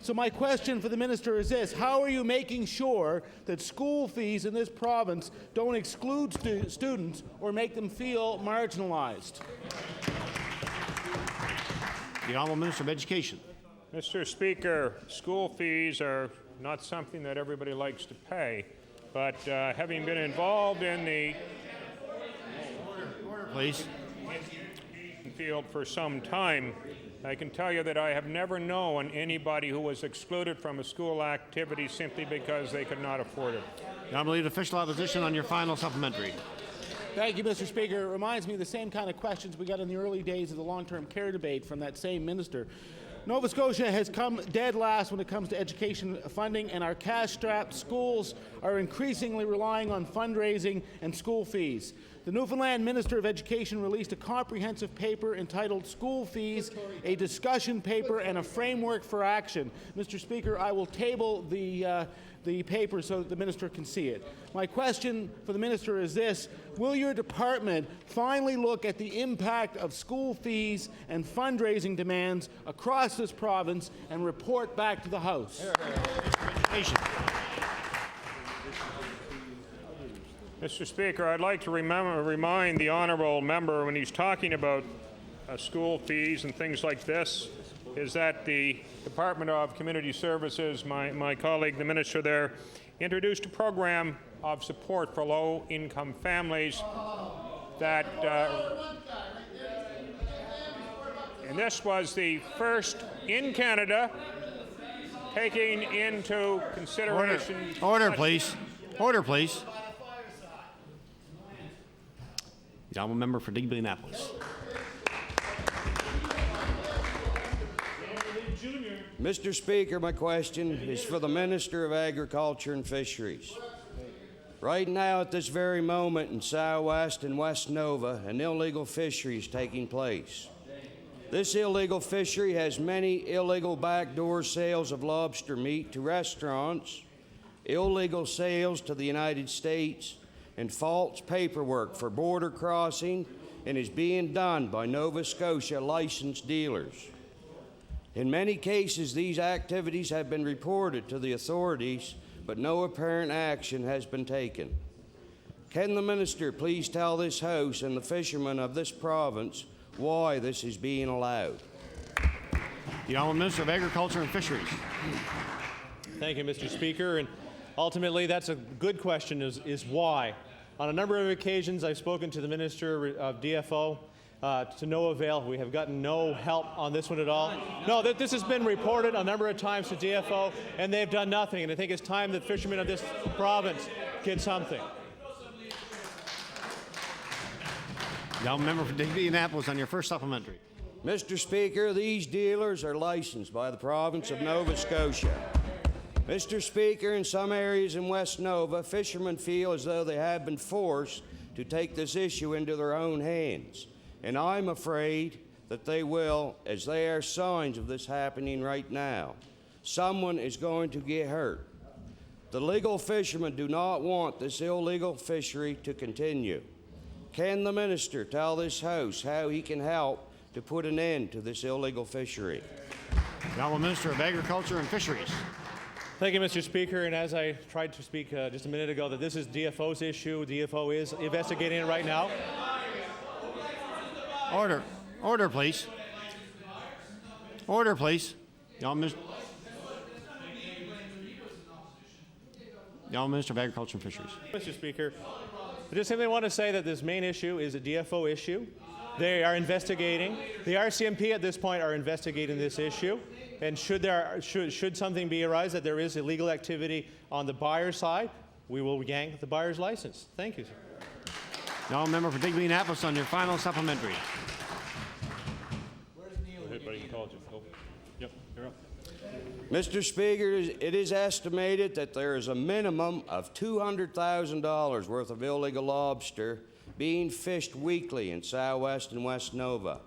So my question for the minister is this: how are you making sure that school fees in this province don't exclude students or make them feel marginalized? The Honourable Minister of Education. Mr. Speaker, school fees are not something that everybody likes to pay, but having been involved in the Please. field for some time, I can tell you that I have never known anybody who was excluded from a school activity simply because they could not afford it. The Honourable Leader of Official Opposition on your final supplementary. Thank you, Mr. Speaker. It reminds me of the same kind of questions we got in the early days of the long-term care debate from that same minister. Nova Scotia has come dead last when it comes to education funding, and our cash-strapped schools are increasingly relying on fundraising and school fees. The Newfoundland Minister of Education released a comprehensive paper entitled School Fees, a discussion paper and a framework for action. Mr. Speaker, I will table the paper so that the minister can see it. My question for the minister is this: will your department finally look at the impact of school fees and fundraising demands across this province and report back to the House? Mr. Speaker, I'd like to remind the honourable member when he's talking about school fees and things like this, is that the Department of Community Services, my colleague, the minister there, introduced a program of support for low-income families that, and this was the first in Canada taking into consideration... Order, please. Order, please. The Honourable Member for Digby Annapolis. Mr. Speaker, my question is for the Minister of Agriculture and Fisheries. Right now, at this very moment in Southwest and West Nova, an illegal fishery is taking place. This illegal fishery has many illegal backdoor sales of lobster meat to restaurants, illegal sales to the United States, and false paperwork for border crossing, and is being done by Nova Scotia licensed dealers. In many cases, these activities have been reported to the authorities, but no apparent action has been taken. Can the minister please tell this House and the fishermen of this province why this is being allowed? The Honourable Minister of Agriculture and Fisheries. Thank you, Mr. Speaker. And ultimately, that's a good question, is why. On a number of occasions, I've spoken to the Minister of DFO to no avail. We have gotten no help on this one at all. No, this has been reported a number of times to DFO, and they've done nothing. And I think it's time that fishermen of this province get something. The Honourable Member for Digby Annapolis on your first supplementary. Mr. Speaker, these dealers are licensed by the province of Nova Scotia. Mr. Speaker, in some areas in West Nova, fishermen feel as though they have been forced to take this issue into their own hands. And I'm afraid that they will, as there are signs of this happening right now. Someone is going to get hurt. The legal fishermen do not want this illegal fishery to continue. Can the minister tell this House how he can help to put an end to this illegal fishery? The Honourable Minister of Agriculture and Fisheries. Thank you, Mr. Speaker. And as I tried to speak just a minute ago, that this is DFO's issue. DFO is investigating it right now. Order. Order, please. Order, please. The Honourable Minister of Agriculture and Fisheries. Mr. Speaker, I just simply want to say that this main issue is a DFO issue. They are investigating. The RCMP at this point are investigating this issue. And should something be arise that there is illegal activity on the buyer's side, we will yank the buyer's license. Thank you, sir. Now, member for Digby Annapolis on your final supplementary. Yep, you're up. Mr. Speaker, it is estimated that there is a minimum of $200,000 worth of illegal lobster being fished weekly in Southwest and West Nova.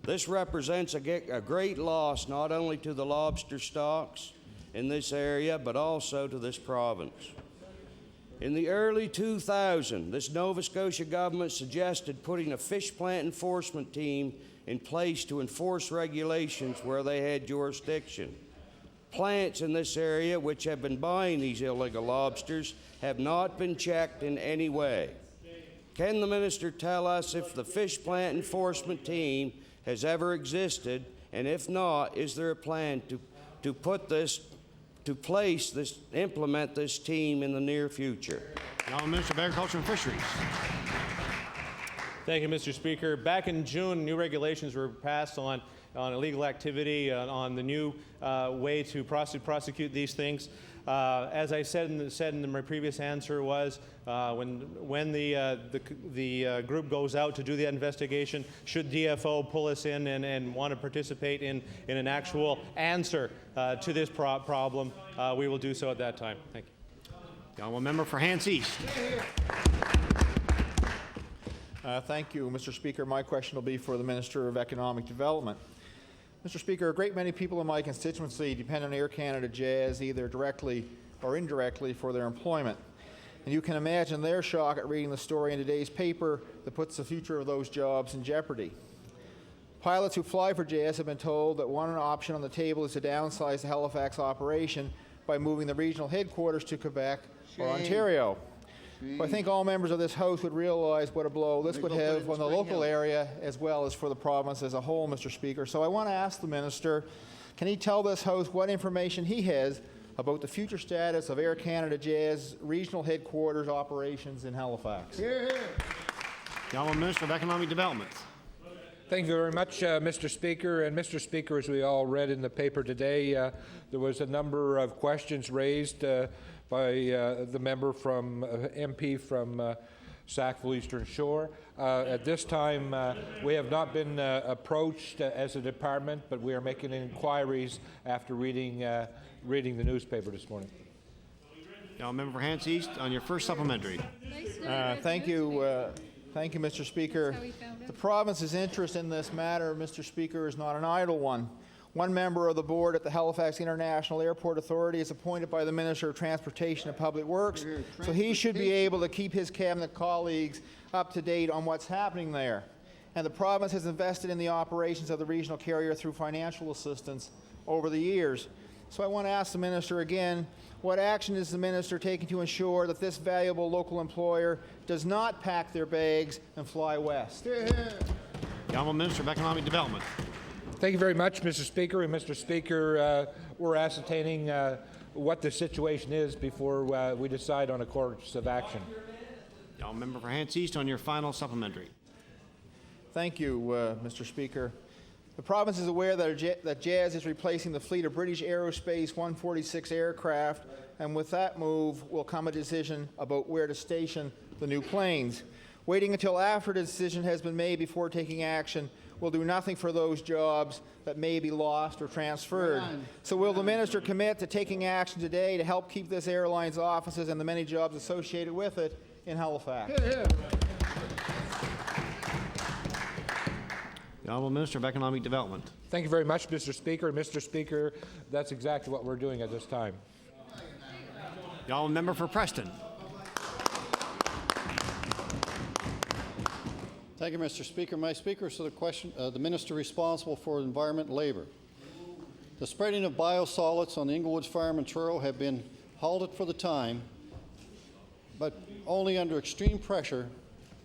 This represents a great loss not only to the lobster stocks in this area, but also to this province. In the early 2000s, this Nova Scotia government suggested putting a fish plant enforcement team in place to enforce regulations where they had jurisdiction. Plants in this area which have been buying these illegal lobsters have not been checked in any way. Can the minister tell us if the fish plant enforcement team has ever existed, and if not, is there a plan to implement this team in the near future? Now, Minister of Agriculture and Fisheries. Thank you, Mr. Speaker. Back in June, new regulations were passed on illegal activity, on the new way to prosecute these things. As I said in my previous answer was, when the group goes out to do the investigation, should DFO pull us in and want to participate in an actual answer to this problem, we will do so at that time. Thank you. The honourable member for Hants East. Thank you, Mr. Speaker. My question will be for the Minister of Economic Development. Mr. Speaker, a great many people in my constituency depend on Air Canada Jazz either directly or indirectly for their employment. And you can imagine their shock at reading the story in today's paper that puts the future of those jobs in jeopardy. Pilots who fly for Jazz have been told that one option on the table is to downsize the Halifax operation by moving the regional headquarters to Quebec or Ontario. Well, I think all members of this House would realize what a blow this would have on the local area as well as for the province as a whole, Mr. Speaker. So I want to ask the Minister, can he tell this House what information he has about the future status of Air Canada Jazz regional headquarters operations in Halifax? The Honourable Minister of Economic Development. Thank you very much, Mr. Speaker. And Mr. Speaker, as we all read in the paper today, there was a number of questions raised by the member from MP from Sackville Eastern Shore. At this time, we have not been approached as a department, but we are making inquiries after reading the newspaper this morning. Now, member for Hants East, on your first supplementary. Thank you. Thank you, Mr. Speaker. The province's interest in this matter, Mr. Speaker, is not an idle one. One member of the board at the Halifax International Airport Authority is appointed by the Minister of Transportation and Public Works, so he should be able to keep his cabinet colleagues up to date on what's happening there. And the province has invested in the operations of the regional carrier through financial assistance over the years. So I want to ask the Minister again, what action is the Minister taking to ensure that this valuable local employer does not pack their bags and fly west? The Honourable Minister of Economic Development. Thank you very much, Mr. Speaker. And Mr. Speaker, we're ascertaining what the situation is before we decide on a course of action. The Honourable Member for Hants East, on your final supplementary. Thank you, Mr. Speaker. The province is aware that Jazz is replacing the fleet of British Aerospace 146 aircraft, and with that move will come a decision about where to station the new planes. Waiting until after the decision has been made before taking action will do nothing for those jobs that may be lost or transferred. So will the Minister commit to taking action today to help keep this airline's offices and the many jobs associated with it in Halifax? The Honourable Minister of Economic Development. Thank you very much, Mr. Speaker. Mr. Speaker, that's exactly what we're doing at this time. The Honourable Member for Preston. Thank you, Mr. Speaker. My speaker is the Minister responsible for Environment and Labour. The spreading of biosolids on the Inglewood Farm in Truro have been halted for the time, but only under extreme pressure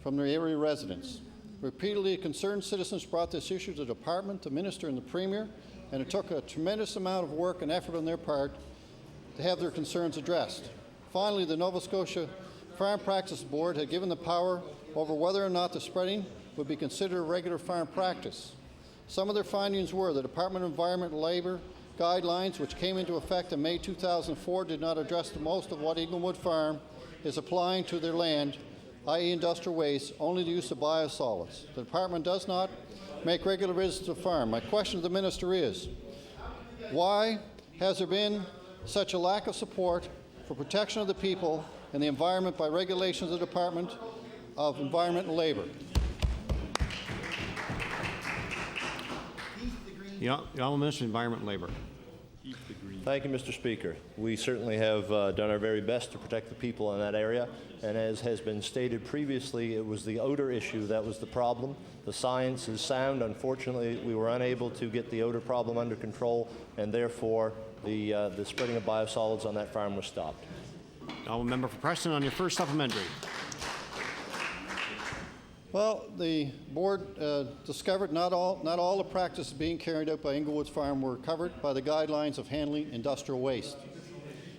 from the area residents. Repeatedly, concerned citizens brought this issue to the Department, the Minister, and the Premier, and it took a tremendous amount of work and effort on their part to have their concerns addressed. Finally, the Nova Scotia Farm Practice Board had given the power over whether or not the spreading would be considered a regular farm practice. Some of their findings were the Department of Environment and Labor guidelines, which came into effect in May 2004, did not address the most of what Inglewood Farm is applying to their land, i.e. industrial waste, only the use of biosolids. The department does not make regular visits to the farm. My question to the minister is, why has there been such a lack of support for protection of the people and the environment by regulations of the Department of Environment and Labor? The Honourable Minister of Environment and Labour. Thank you, Mr. Speaker. We certainly have done our very best to protect the people in that area, and as has been stated previously, it was the odor issue that was the problem. The science is sound. Unfortunately, we were unable to get the odor problem under control, and therefore the spreading of biosolids on that farm was stopped. Honourable Member for Preston on your first supplementary. Well, the board discovered not all the practices being carried out by Inglewood's Farm were covered by the guidelines of handling industrial waste.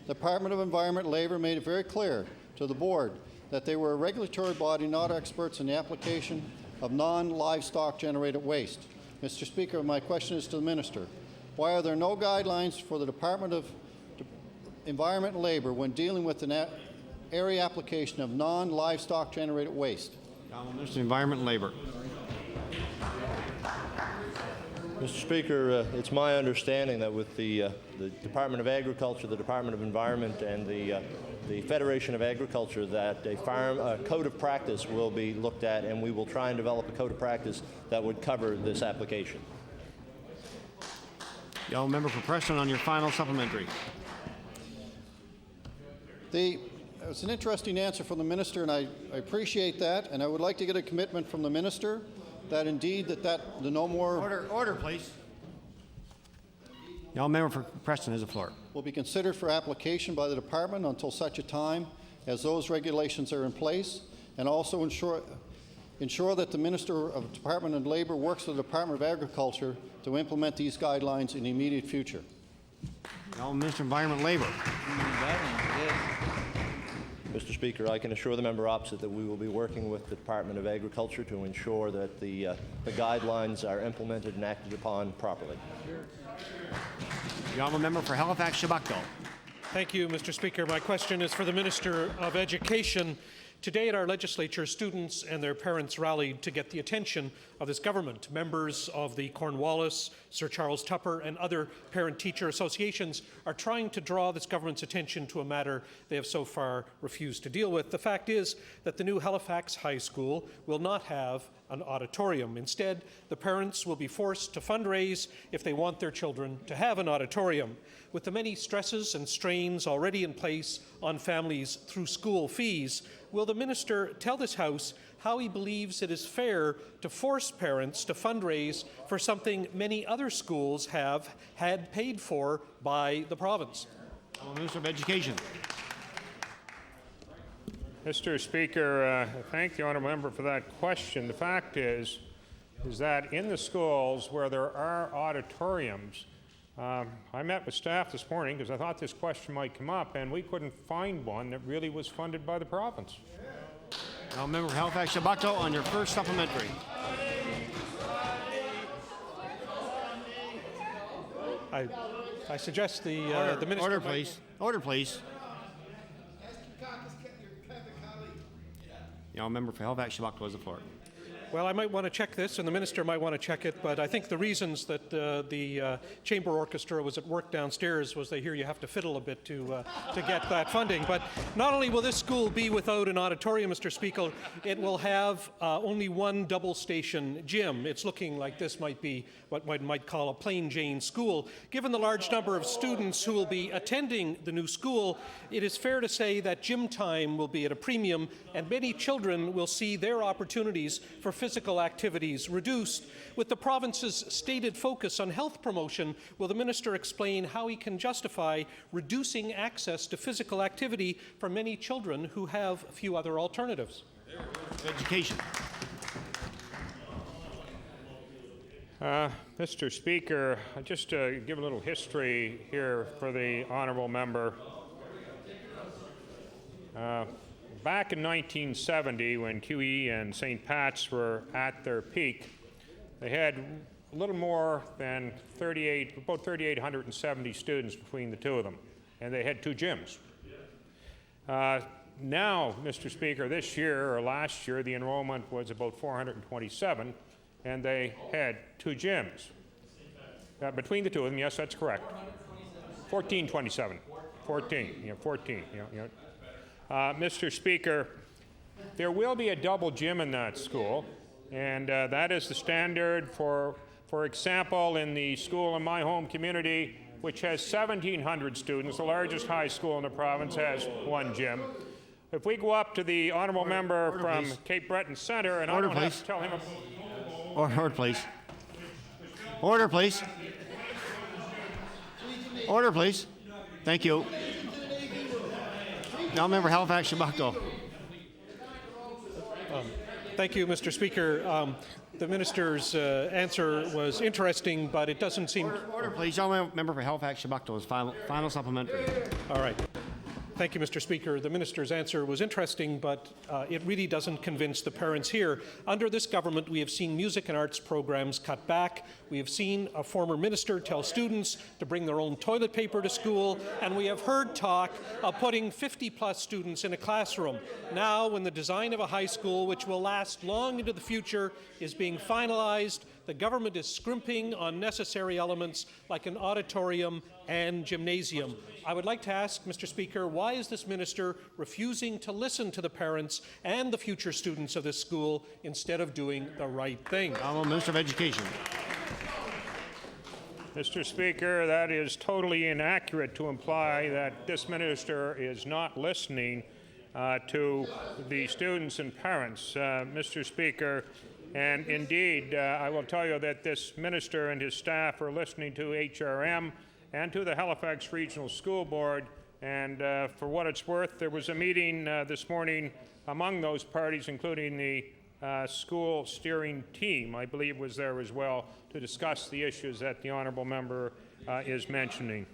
The Department of Environment and Labor made it very clear to the board that they were a regulatory body, not experts in the application of non-livestock generated waste. Mr. Speaker, my question is to the minister. Why are there no guidelines for the Department of Environment and Labor when dealing with an area application of non-livestock generated waste? Minister of Environment and Labour. Mr. Speaker, it's my understanding that with the Department of Agriculture, the Department of Environment, and the Federation of Agriculture, that a code of practice will be looked at, and we will try and develop a code of practice that would cover this application. The Honourable Member for Preston on your final supplementary. It's an interesting answer from the minister, and I appreciate that, and I would like to get a commitment from the minister that indeed the no more... Order, please. The Honourable Member for Preston has the floor. ...will be considered for application by the department until such a time as those regulations are in place, and also ensure that the Minister of Department of Labor works with the Department of Agriculture to implement these guidelines in the immediate future. The Honourable Minister of Environment and Labour. Mr. Speaker, I can assure the member opposite that we will be working with the Department of Agriculture to ensure that the guidelines are implemented and acted upon properly. The Honourable Member for Halifax-Shabukdale. Thank you, Mr. Speaker. My question is for the Minister of Education. Today at our legislature, students and their parents rallied to get the attention of this government. Members of the Cornwallis, Sir Charles Tupper, and other parent-teacher associations are trying to draw this government's attention to a matter they have so far refused to deal with. The fact is that the new Halifax High School will not have an auditorium. Instead, the parents will be forced to fundraise if they want their children to have an auditorium. With the many stresses and strains already in place on families through school fees, will the minister tell this House how he believes it is fair to force parents to fundraise for something many other schools have had paid for by the province? Minister of Education. Mr. Speaker, thank the honourable member for that question. The fact is that in the schools where there are auditoriums, I met with staff this morning because I thought this question might come up, and we couldn't find one that really was funded by the province. Now, Member for Halifax-Shabukdale on your first supplementary. I suggest the minister. Order, please. Order, please. The Honourable Member for Halifax-Shabukdale has the floor. Well, I might want to check this, and the minister might want to check it, but I think the reasons that the chamber orchestra was at work downstairs was they hear you have to fiddle a bit to get that funding. But not only will this school be without an auditorium, Mr. Speaker, it will have only one double-station gym. It's looking like this might be what one might call a plain Jane school. Given the large number of students who will be attending the new school, it is fair to say that gym time will be at a premium, and many children will see their opportunities for physical activities reduced. With the province's stated focus on health promotion, will the minister explain how he can justify reducing access to physical activity for many children who have few other alternatives? Education. Mr. Speaker, just to give a little history here for the honourable member. back in 1970, when QE and St. Pat's were at their peak, they had a little more than about 3,870 students between the two of them, and they had 2 gyms. Now, Mr. Speaker, this year or last year, the enrollment was about 427, and they had 2 gyms. Between the two of them, yes, that's correct. 1427. 14. Mr. Speaker, there will be a double gym in that school, and that is the standard for example, in the school in my home community, which has 1,700 students, the largest high school in the province has 1 gym. If we go up to the honourable member from Cape Breton Centre, and I don't have to tell him... Order, please. Order, please. Order, please. Thank you. Now, member Halifax Shabakto. Thank you, Mr. Speaker. The minister's answer was interesting, but it doesn't seem... Order, please. Now, member for Halifax Shabakto is final supplementary. All right. Thank you, Mr. Speaker. The minister's answer was interesting, but it really doesn't convince the parents here. Under this government, we have seen music and arts programs cut back. We have seen a former minister tell students to bring their own toilet paper to school, and we have heard talk of putting 50-plus students in a classroom. Now, when the design of a high school, which will last long into the future, is being finalized, the government is scrimping on necessary elements like an auditorium and gymnasium. I would like to ask, Mr. Speaker, why is this minister refusing to listen to the parents and the future students of this school instead of doing the right thing? Honourable Minister of Education. Mr. Speaker, that is totally inaccurate to imply that this minister is not listening to the students and parents, Mr. Speaker. And indeed, I will tell you that this minister and his staff are listening to HRM and to the Halifax Regional School Board. And for what it's worth, there was a meeting this morning among those parties, including the school steering team, I believe, was there as well, to discuss the issues that the honourable member is mentioning.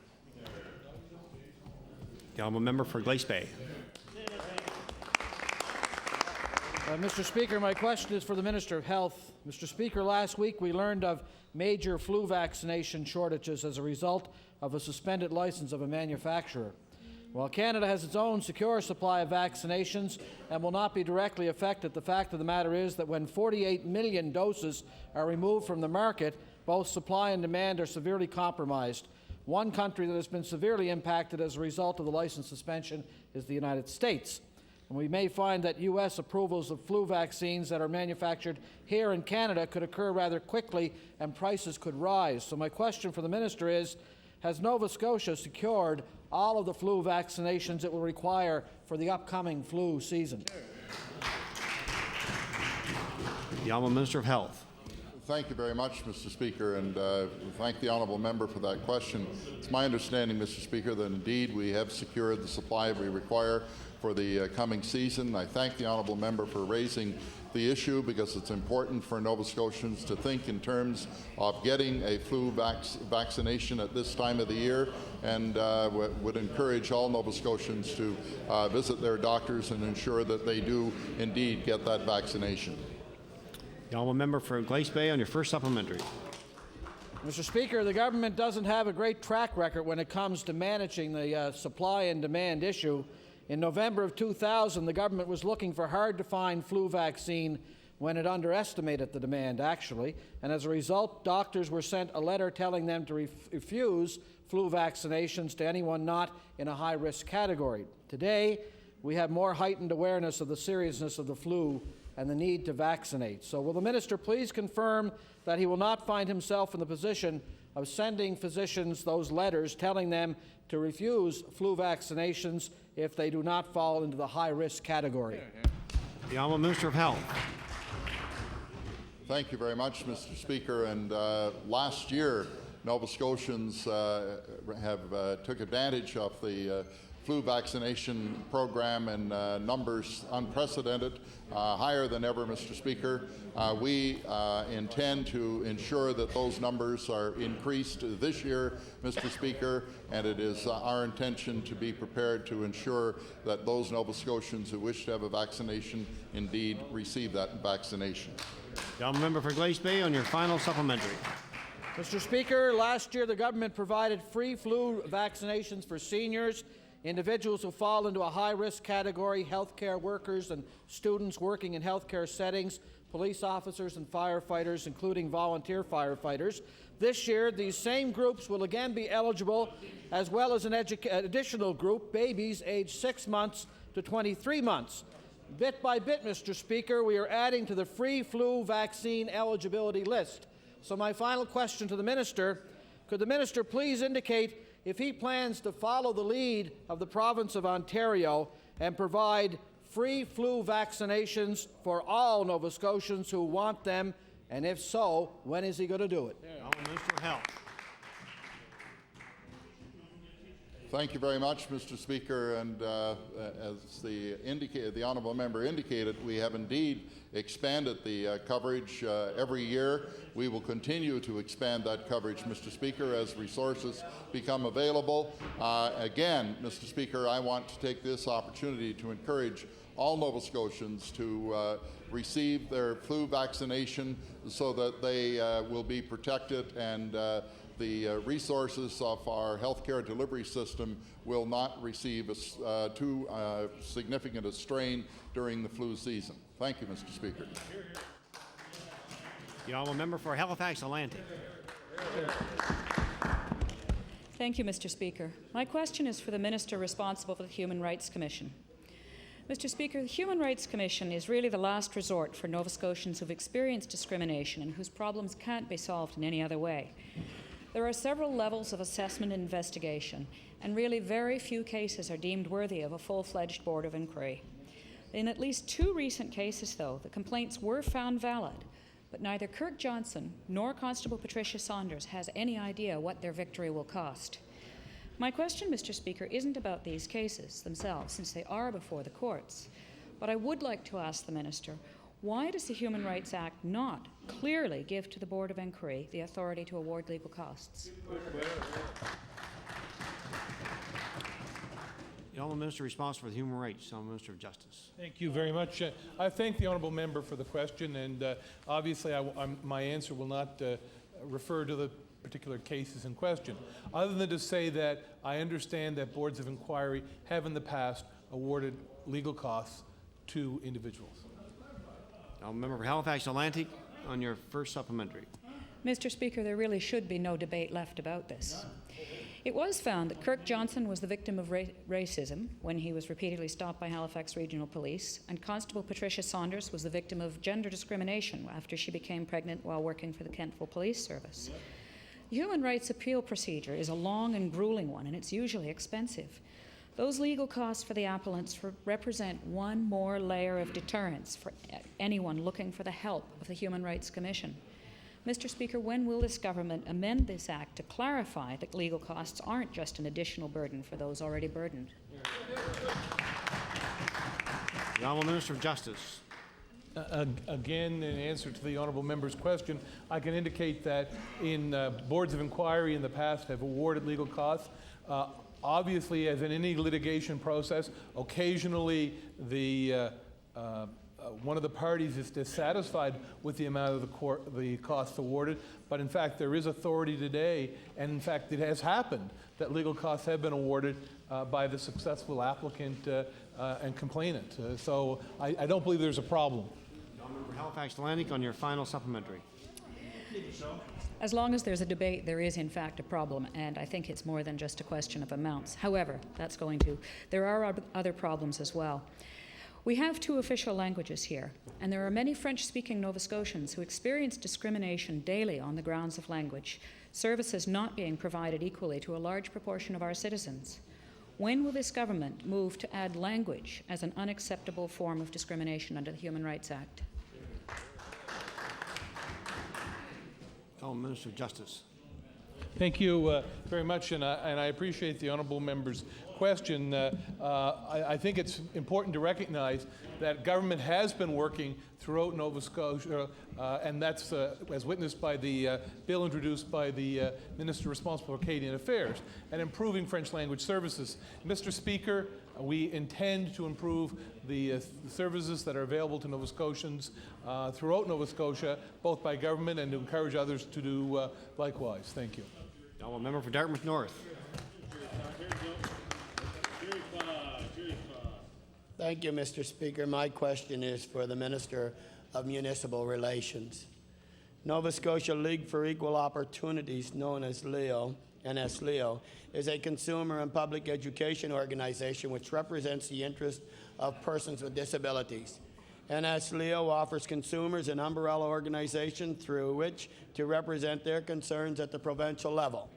The honourable member for Glace Bay. Mr. Speaker, my question is for the Minister of Health. Mr. Speaker, last week we learned of major flu vaccination shortages as a result of a suspended license of a manufacturer. While Canada has its own secure supply of vaccinations and will not be directly affected, the fact of the matter is that when 48 million doses are removed from the market, both supply and demand are severely compromised. One country that has been severely impacted as a result of the license suspension is the United States. And we may find that U.S. approvals of flu vaccines that are manufactured here in Canada could occur rather quickly and prices could rise. So my question for the minister is, has Nova Scotia secured all of the flu vaccinations it will require for the upcoming flu season? The Honourable Minister of Health. Thank you very much, Mr. Speaker, and thank the honourable member for that question. It's my understanding, Mr. Speaker, that indeed we have secured the supply we require for the coming season. I thank the honourable member for raising the issue because it's important for Nova Scotians to think in terms of getting a flu vaccination at this time of the year, and would encourage all Nova Scotians to visit their doctors and ensure that they do indeed get that vaccination. The honourable member for Glace Bay on your first supplementary. Mr. Speaker, the government doesn't have a great track record when it comes to managing the supply and demand issue. In November of 2000, the government was looking for hard-to-find flu vaccine when it underestimated the demand, actually, and as a result, doctors were sent a letter telling them to refuse flu vaccinations to anyone not in a high-risk category. Today, we have more heightened awareness of the seriousness of the flu and the need to vaccinate. So will the minister please confirm that he will not find himself in the position of sending physicians those letters telling them to refuse flu vaccinations if they do not fall into the high-risk category? The Honourable Minister of Health. Thank you very much, Mr. Speaker. And last year, Nova Scotians took advantage of the flu vaccination program in numbers unprecedented, higher than ever, Mr. Speaker. We intend to ensure that those numbers are increased this year, Mr. Speaker, and it is our intention to be prepared to ensure that those Nova Scotians who wish to have a vaccination indeed receive that vaccination. The honourable member for Glace Bay on your final supplementary. Mr. Speaker, last year the government provided free flu vaccinations for seniors, individuals who fall into a high-risk category, healthcare workers and students working in healthcare settings, police officers and firefighters, including volunteer firefighters. This year, these same groups will again be eligible, as well as an additional group, babies aged 6 months to 23 months. Bit by bit, Mr. Speaker, we are adding to the free flu vaccine eligibility list. So my final question to the Minister, could the Minister please indicate if he plans to follow the lead of the province of Ontario and provide free flu vaccinations for all Nova Scotians who want them, and if so, when is he going to do it? Minister of Health. Thank you very much, Mr. Speaker. And as the honourable member indicated, we have indeed expanded the coverage every year. We will continue to expand that coverage, Mr. Speaker, as resources become available. Again, Mr. Speaker, I want to take this opportunity to encourage all Nova Scotians to receive their flu vaccination so that they will be protected and the resources of our healthcare delivery system will not receive too significant a strain during the flu season. Thank you, Mr. Speaker. The honourable member for Halifax Atlantic. Thank you, Mr. Speaker. My question is for the Minister responsible for the Human Rights Commission. Mr. Speaker, the Human Rights Commission is really the last resort for Nova Scotians who've experienced discrimination and whose problems can't be solved in any other way. There are several levels of assessment and investigation, and really very few cases are deemed worthy of a full-fledged board of inquiry. In at least 2 recent cases, though, the complaints were found valid, but neither Kirk Johnson nor Constable Patricia Saunders has any idea what their victory will cost. My question, Mr. Speaker, isn't about these cases themselves, since they are before the courts, but I would like to ask the Minister, why does the Human Rights Act not clearly give to the Board of Inquiry the authority to award legal costs? The honourable minister responsible for the human rights, the honourable minister of justice. Thank you very much. I thank the honourable member for the question, and obviously my answer will not refer to the particular cases in question, other than to say that I understand that boards of inquiry have in the past awarded legal costs to individuals. Member for Halifax Atlantic on your first supplementary. Mr. Speaker, there really should be no debate left about this. It was found that Kirk Johnson was the victim of racism when he was repeatedly stopped by Halifax Regional Police, and Constable Patricia Saunders was the victim of gender discrimination after she became pregnant while working for the Kentville Police Service. The human rights appeal procedure is a long and grueling one, and it's usually expensive. Those legal costs for the appellants represent one more layer of deterrence for anyone looking for the help of the Human Rights Commission. Mr. Speaker, when will this government amend this act to clarify that legal costs aren't just an additional burden for those already burdened? The honourable minister of justice. Again, in answer to the honourable member's question, I can indicate that in boards of inquiry in the past have awarded legal costs. Obviously, as in any litigation process, occasionally one of the parties is dissatisfied with the amount of the costs awarded, but in fact there is authority today, and in fact it has happened that legal costs have been awarded by the successful applicant and complainant. So I don't believe there's a problem. Member Halifax Atlantic on your final supplementary. As long as there's a debate, there is in fact a problem, and I think it's more than just a question of amounts. However, there are other problems as well. We have 2 official languages here, and there are many French-speaking Nova Scotians who experience discrimination daily on the grounds of language, services not being provided equally to a large proportion of our citizens. When will this government move to add language as an unacceptable form of discrimination under the Human Rights Act? Minister of Justice. Thank you very much, and I appreciate the honourable member's question. I think it's important to recognize that government has been working throughout Nova Scotia, and that's as witnessed by the bill introduced by the Minister responsible for Canadian Affairs, and improving French language services. Mr. Speaker, we intend to improve the services that are available to Nova Scotians throughout Nova Scotia, both by government and to encourage others to do likewise. Thank you. Honourable member for Dartmouth North. Thank you, Mr. Speaker. My question is for the Minister of Municipal Relations. Nova Scotia League for Equal Opportunities, known as LEO, NSLEO, is a consumer and public education organization which represents the interest of persons with disabilities. NSLEO offers consumers an umbrella organization through which to represent their concerns at the provincial level.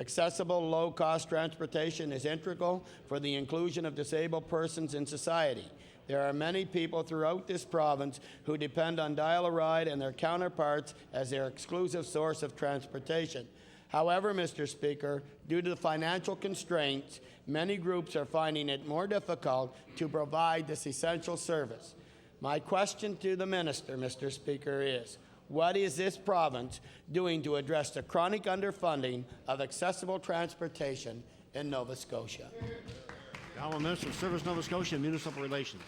Accessible, low-cost transportation is integral for the inclusion of disabled persons in society. There are many people throughout this province who depend on Dial-A-Ride and their counterparts as their exclusive source of transportation. However, Mr. Speaker, due to the financial constraints, many groups are finding it more difficult to provide this essential service. My question to the Minister, Mr. Speaker, is what is this province doing to address the chronic underfunding of accessible transportation in Nova Scotia? The Honourable Minister of Service, Nova Scotia and Municipal Relations.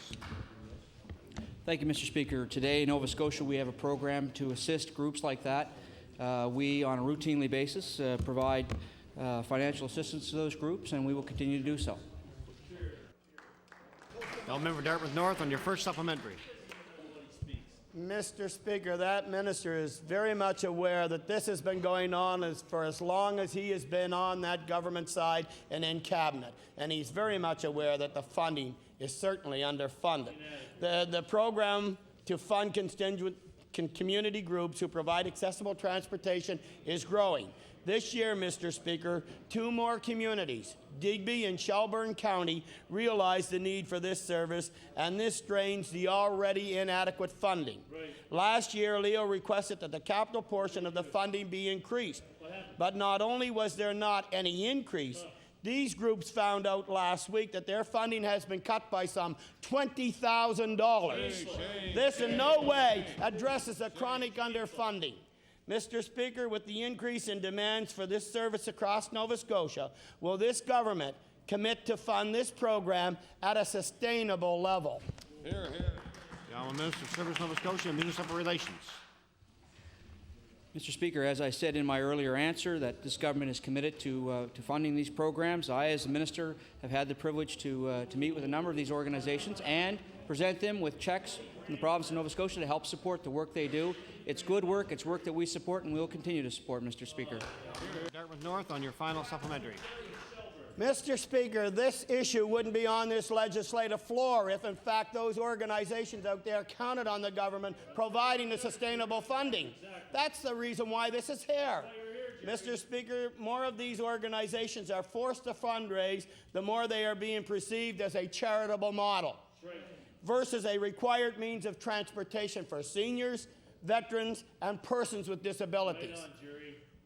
Thank you, Mr. Speaker. Today in Nova Scotia we have a program to assist groups like that. We, on a routinely basis, provide financial assistance to those groups, and we will continue to do so. Honourable member for Dartmouth North on your first supplementary. Mr. Speaker, that minister is very much aware that this has been going on for as long as he has been on that government side and in cabinet. And he's very much aware that the funding is certainly underfunded. The program to fund community groups who provide accessible transportation is growing. This year, Mr. Speaker, 2 more communities, Digby and Shelburne County, realized the need for this service, and this strains the already inadequate funding. Right. Last year, Leo requested that the capital portion of the funding be increased. But not only was there not any increase, these groups found out last week that their funding has been cut by some $20,000. This in no way addresses the chronic underfunding. Mr. Speaker, with the increase in demands for this service across Nova Scotia, will this government commit to fund this program at a sustainable level? Hear, hear. The Honourable Minister of Service, Nova Scotia and Municipal Relations. Mr. Speaker, as I said in my earlier answer, that this government is committed to funding these programs. I, as a minister, have had the privilege to meet with a number of these organizations and present them with checks from the province of Nova Scotia to help support the work they do. It's good work, it's work that we support, and we will continue to support, Mr. Speaker. Dartmouth North on your final supplementary. Mr. Speaker, this issue wouldn't be on this legislative floor if, in fact, those organizations out there counted on the government providing the sustainable funding. That's the reason why this is here. Mr. Speaker, more of these organizations are forced to fundraise, the more they are being perceived as a charitable model versus a required means of transportation for seniors, veterans, and persons with disabilities.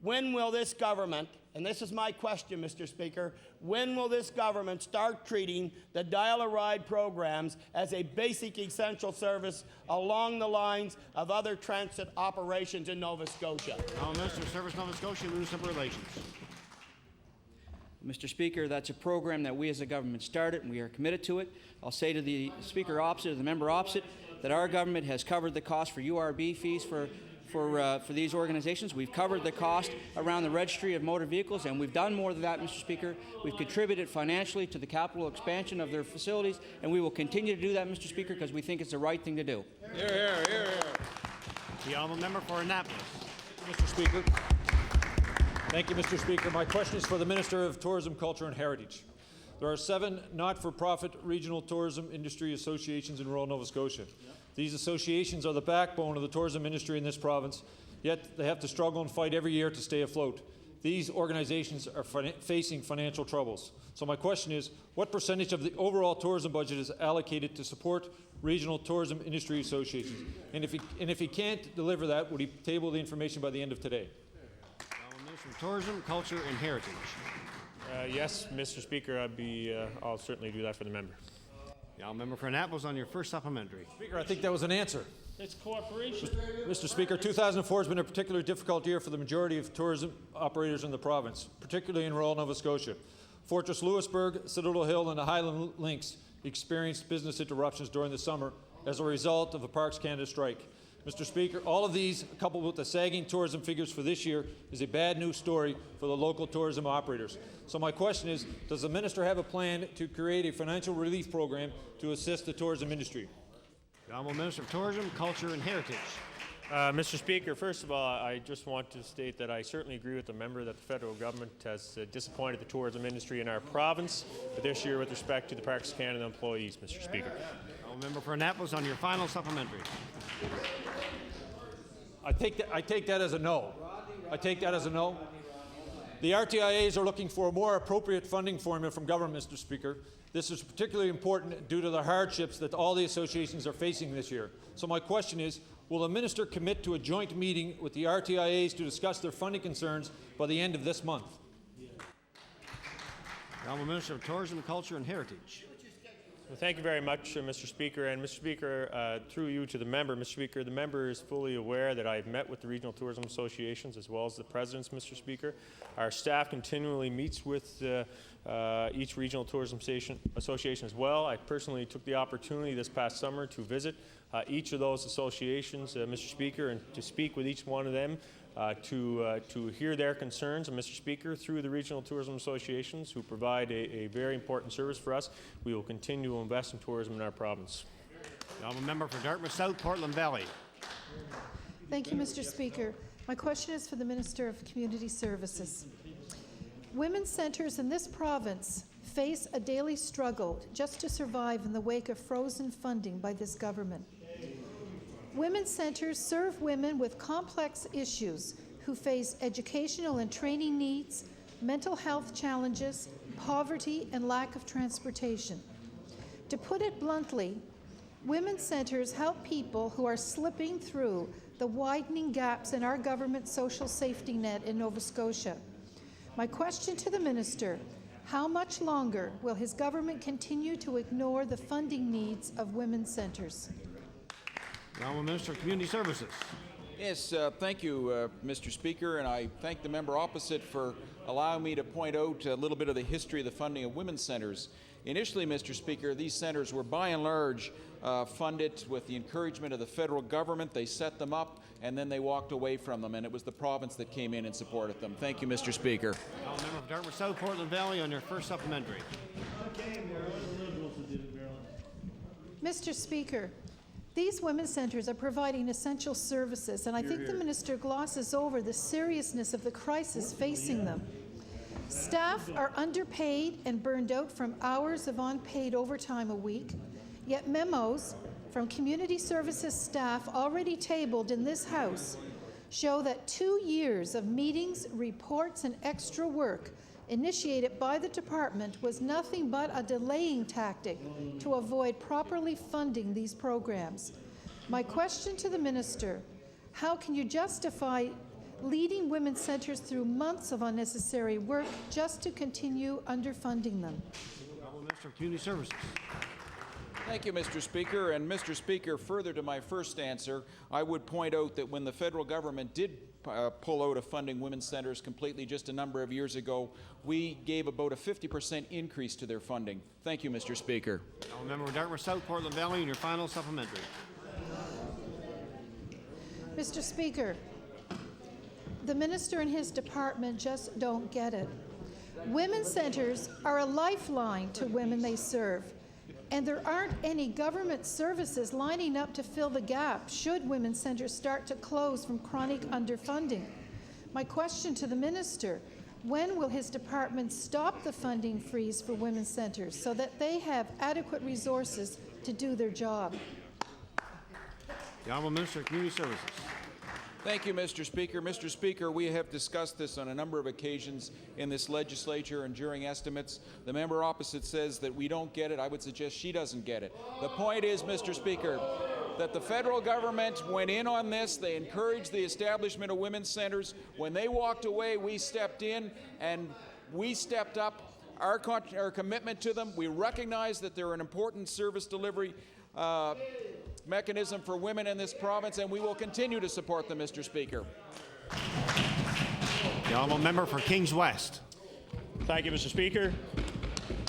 When will this government, and this is my question, Mr. Speaker, when will this government start treating the Dial-A-Ride programs as a basic essential service along the lines of other transit operations in Nova Scotia? Honourable Minister of Service, Nova Scotia and Municipal Relations. Mr. Speaker, that's a program that we as a government started, and we are committed to it. I'll say to the speaker opposite, or the member opposite, that our government has covered the cost for URB fees for these organizations. We've covered the cost around the registry of motor vehicles, and we've done more than that, Mr. Speaker. We've contributed financially to the capital expansion of their facilities, and we will continue to do that, Mr. Speaker, because we think it's the right thing to do. Hear, hear, hear, hear. The honourable member for Annapolis. Mr. Speaker. Thank you, Mr. Speaker. My question is for the Minister of Tourism, Culture and Heritage. There are 7 not-for-profit regional tourism industry associations in rural Nova Scotia. These associations are the backbone of the tourism industry in this province, yet they have to struggle and fight every year to stay afloat. These organizations are facing financial troubles. So my question is, what percentage of the overall tourism budget is allocated to support regional tourism industry associations? And if he can't deliver that, would he table the information by the end of today? Minister of Tourism, Culture and Heritage. Yes, Mr. Speaker, I'll certainly do that for the member. The honourable member for Annapolis on your first supplementary. Speaker, I think that was an answer. It's cooperation. Mr. Speaker, 2004 has been a particularly difficult year for the majority of tourism operators in the province, particularly in rural Nova Scotia. Fortress Louisbourg, Citadel Hill, and the Highland Links experienced business interruptions during the summer as a result of the Parks Canada strike. Mr. Speaker, all of these, coupled with the sagging tourism figures for this year, is a bad news story for the local tourism operators. So my question is, does the minister have a plan to create a financial relief program to assist the tourism industry? The honourable Minister of Tourism, Culture and Heritage. Mr. Speaker, first of all, I just want to state that I certainly agree with the member that the federal government has disappointed the tourism industry in our province this year with respect to the Parks Canada employees, Mr. Speaker. Honourable member for Annapolis on your final supplementary. I take that as a no. I take that as a no. The RTIAs are looking for a more appropriate funding formula from government, Mr. Speaker. This is particularly important due to the hardships that all the associations are facing this year. So my question is, will the minister commit to a joint meeting with the RTIAs to discuss their funding concerns by the end of this month? The honourable Minister of Tourism, Culture and Heritage. Well, thank you very much, Mr. Speaker. And Mr. Speaker, through you to the member, Mr. Speaker, the member is fully aware that I've met with the regional tourism associations as well as the presidents, Mr. Speaker. Our staff continually meets with each regional tourism association as well. I personally took the opportunity this past summer to visit each of those associations, Mr. Speaker, and to speak with each one of them to hear their concerns. And Mr. Speaker, through the regional tourism associations who provide a very important service for us, we will continue to invest in tourism in our province. The honourable member for Dartmouth South, Portland Valley. Thank you, Mr. Speaker. My question is for the Minister of Community Services. Women's centres in this province face a daily struggle just to survive in the wake of frozen funding by this government. Women's centres serve women with complex issues who face educational and training needs, mental health challenges, poverty, and lack of transportation. To put it bluntly, women's centres help people who are slipping through the widening gaps in our government social safety net in Nova Scotia. My question to the minister: how much longer will his government continue to ignore the funding needs of women's centres? The honourable Minister of Community Services. Yes, thank you, Mr. Speaker, and I thank the member opposite for allowing me to point out a little bit of the history of the funding of women's centres. Initially, Mr. Speaker, these centres were by and large funded with the encouragement of the federal government. They set them up and then they walked away from them, and it was the province that came in and supported them. Thank you, Mr. Speaker. Member of Dartmouth South, Portland Valley on your first supplementary. Mr. Speaker, these women's centres are providing essential services, and I think the minister glosses over the seriousness of the crisis facing them. Staff are underpaid and burned out from hours of unpaid overtime a week, yet memos from community services staff already tabled in this House show that 2 years of meetings, reports, and extra work initiated by the department was nothing but a delaying tactic to avoid properly funding these programs. My question to the minister: how can you justify leading women's centres through months of unnecessary work just to continue underfunding them? Minister of Community Services. Thank you, Mr. Speaker. And Mr. Speaker, further to my first answer, I would point out that when the federal government did pull out of funding women's centres completely just a number of years ago, we gave about a 50% increase to their funding. Thank you, Mr. Speaker. Member of Dartmouth South, Portland Valley, and your final supplementary. Mr. Speaker, the minister and his department just don't get it. Women's centres are a lifeline to women they serve, and there aren't any government services lining up to fill the gap should women's centres start to close from chronic underfunding. My question to the minister: when will his department stop the funding freeze for women's centres so that they have adequate resources to do their job? The Honourable Minister of Community Services. Thank you, Mr. Speaker. Mr. Speaker, we have discussed this on a number of occasions in this legislature and during estimates. The member opposite says that we don't get it. I would suggest she doesn't get it. The point is, Mr. Speaker, that the federal government went in on this. They encouraged the establishment of women's centers. When they walked away, we stepped in and we stepped up our commitment to them. We recognize that they're an important service delivery mechanism for women in this province, and we will continue to support them, Mr. Speaker. The honourable member for Kings West. Thank you, Mr. Speaker.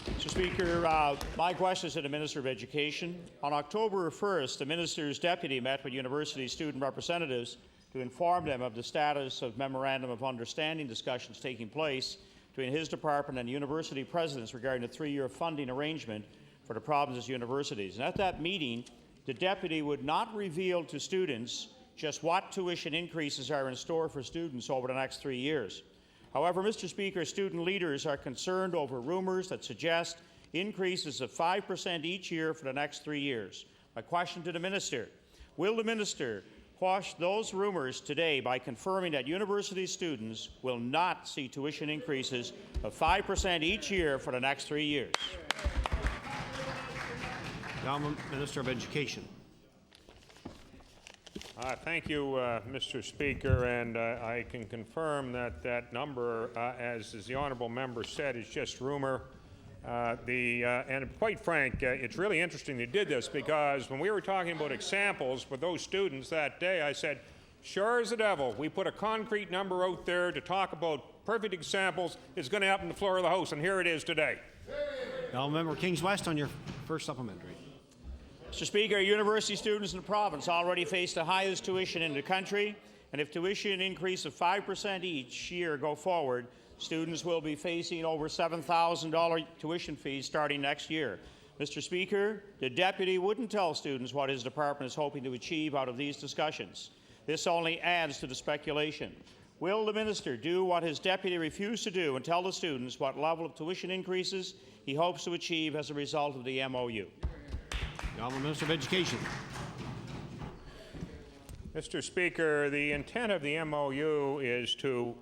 Mr. Speaker, my question is to the Minister of Education. On October 1st, the Minister's deputy met with university student representatives to inform them of the status of Memorandum of Understanding discussions taking place between his department and university presidents regarding the 3-year funding arrangement for the province's universities. And at that meeting, the deputy would not reveal to students just what tuition increases are in store for students over the next 3 years. However, Mr. Speaker, student leaders are concerned over rumors that suggest increases of 5% each year for the next 3 years. My question to the Minister, will the Minister quash those rumors today by confirming that university students will not see tuition increases of 5% each year for the next 3 years? The Honourable Minister of Education. Thank you, Mr. Speaker, and I can confirm that that number, as the honourable member said, is just rumor. And quite frank, it's really interesting they did this, because when we were talking about examples with those students that day, I said, sure as the devil, we put a concrete number out there to talk about perfect examples. It's going to happen on the floor of the House, and here it is today. The honourable member for Kings West on your first supplementary. Mr. Speaker, university students in the province already face the highest tuition in the country, and if tuition increase of 5% each year go forward, students will be facing over $7,000 tuition fees starting next year. Mr. Speaker, the deputy wouldn't tell students what his department is hoping to achieve out of these discussions. This only adds to the speculation. Will the minister do what his deputy refused to do and tell the students what level of tuition increases he hopes to achieve as a result of the MOU? The Honourable Minister of Education. Mr. Speaker, the intent of the MOU is to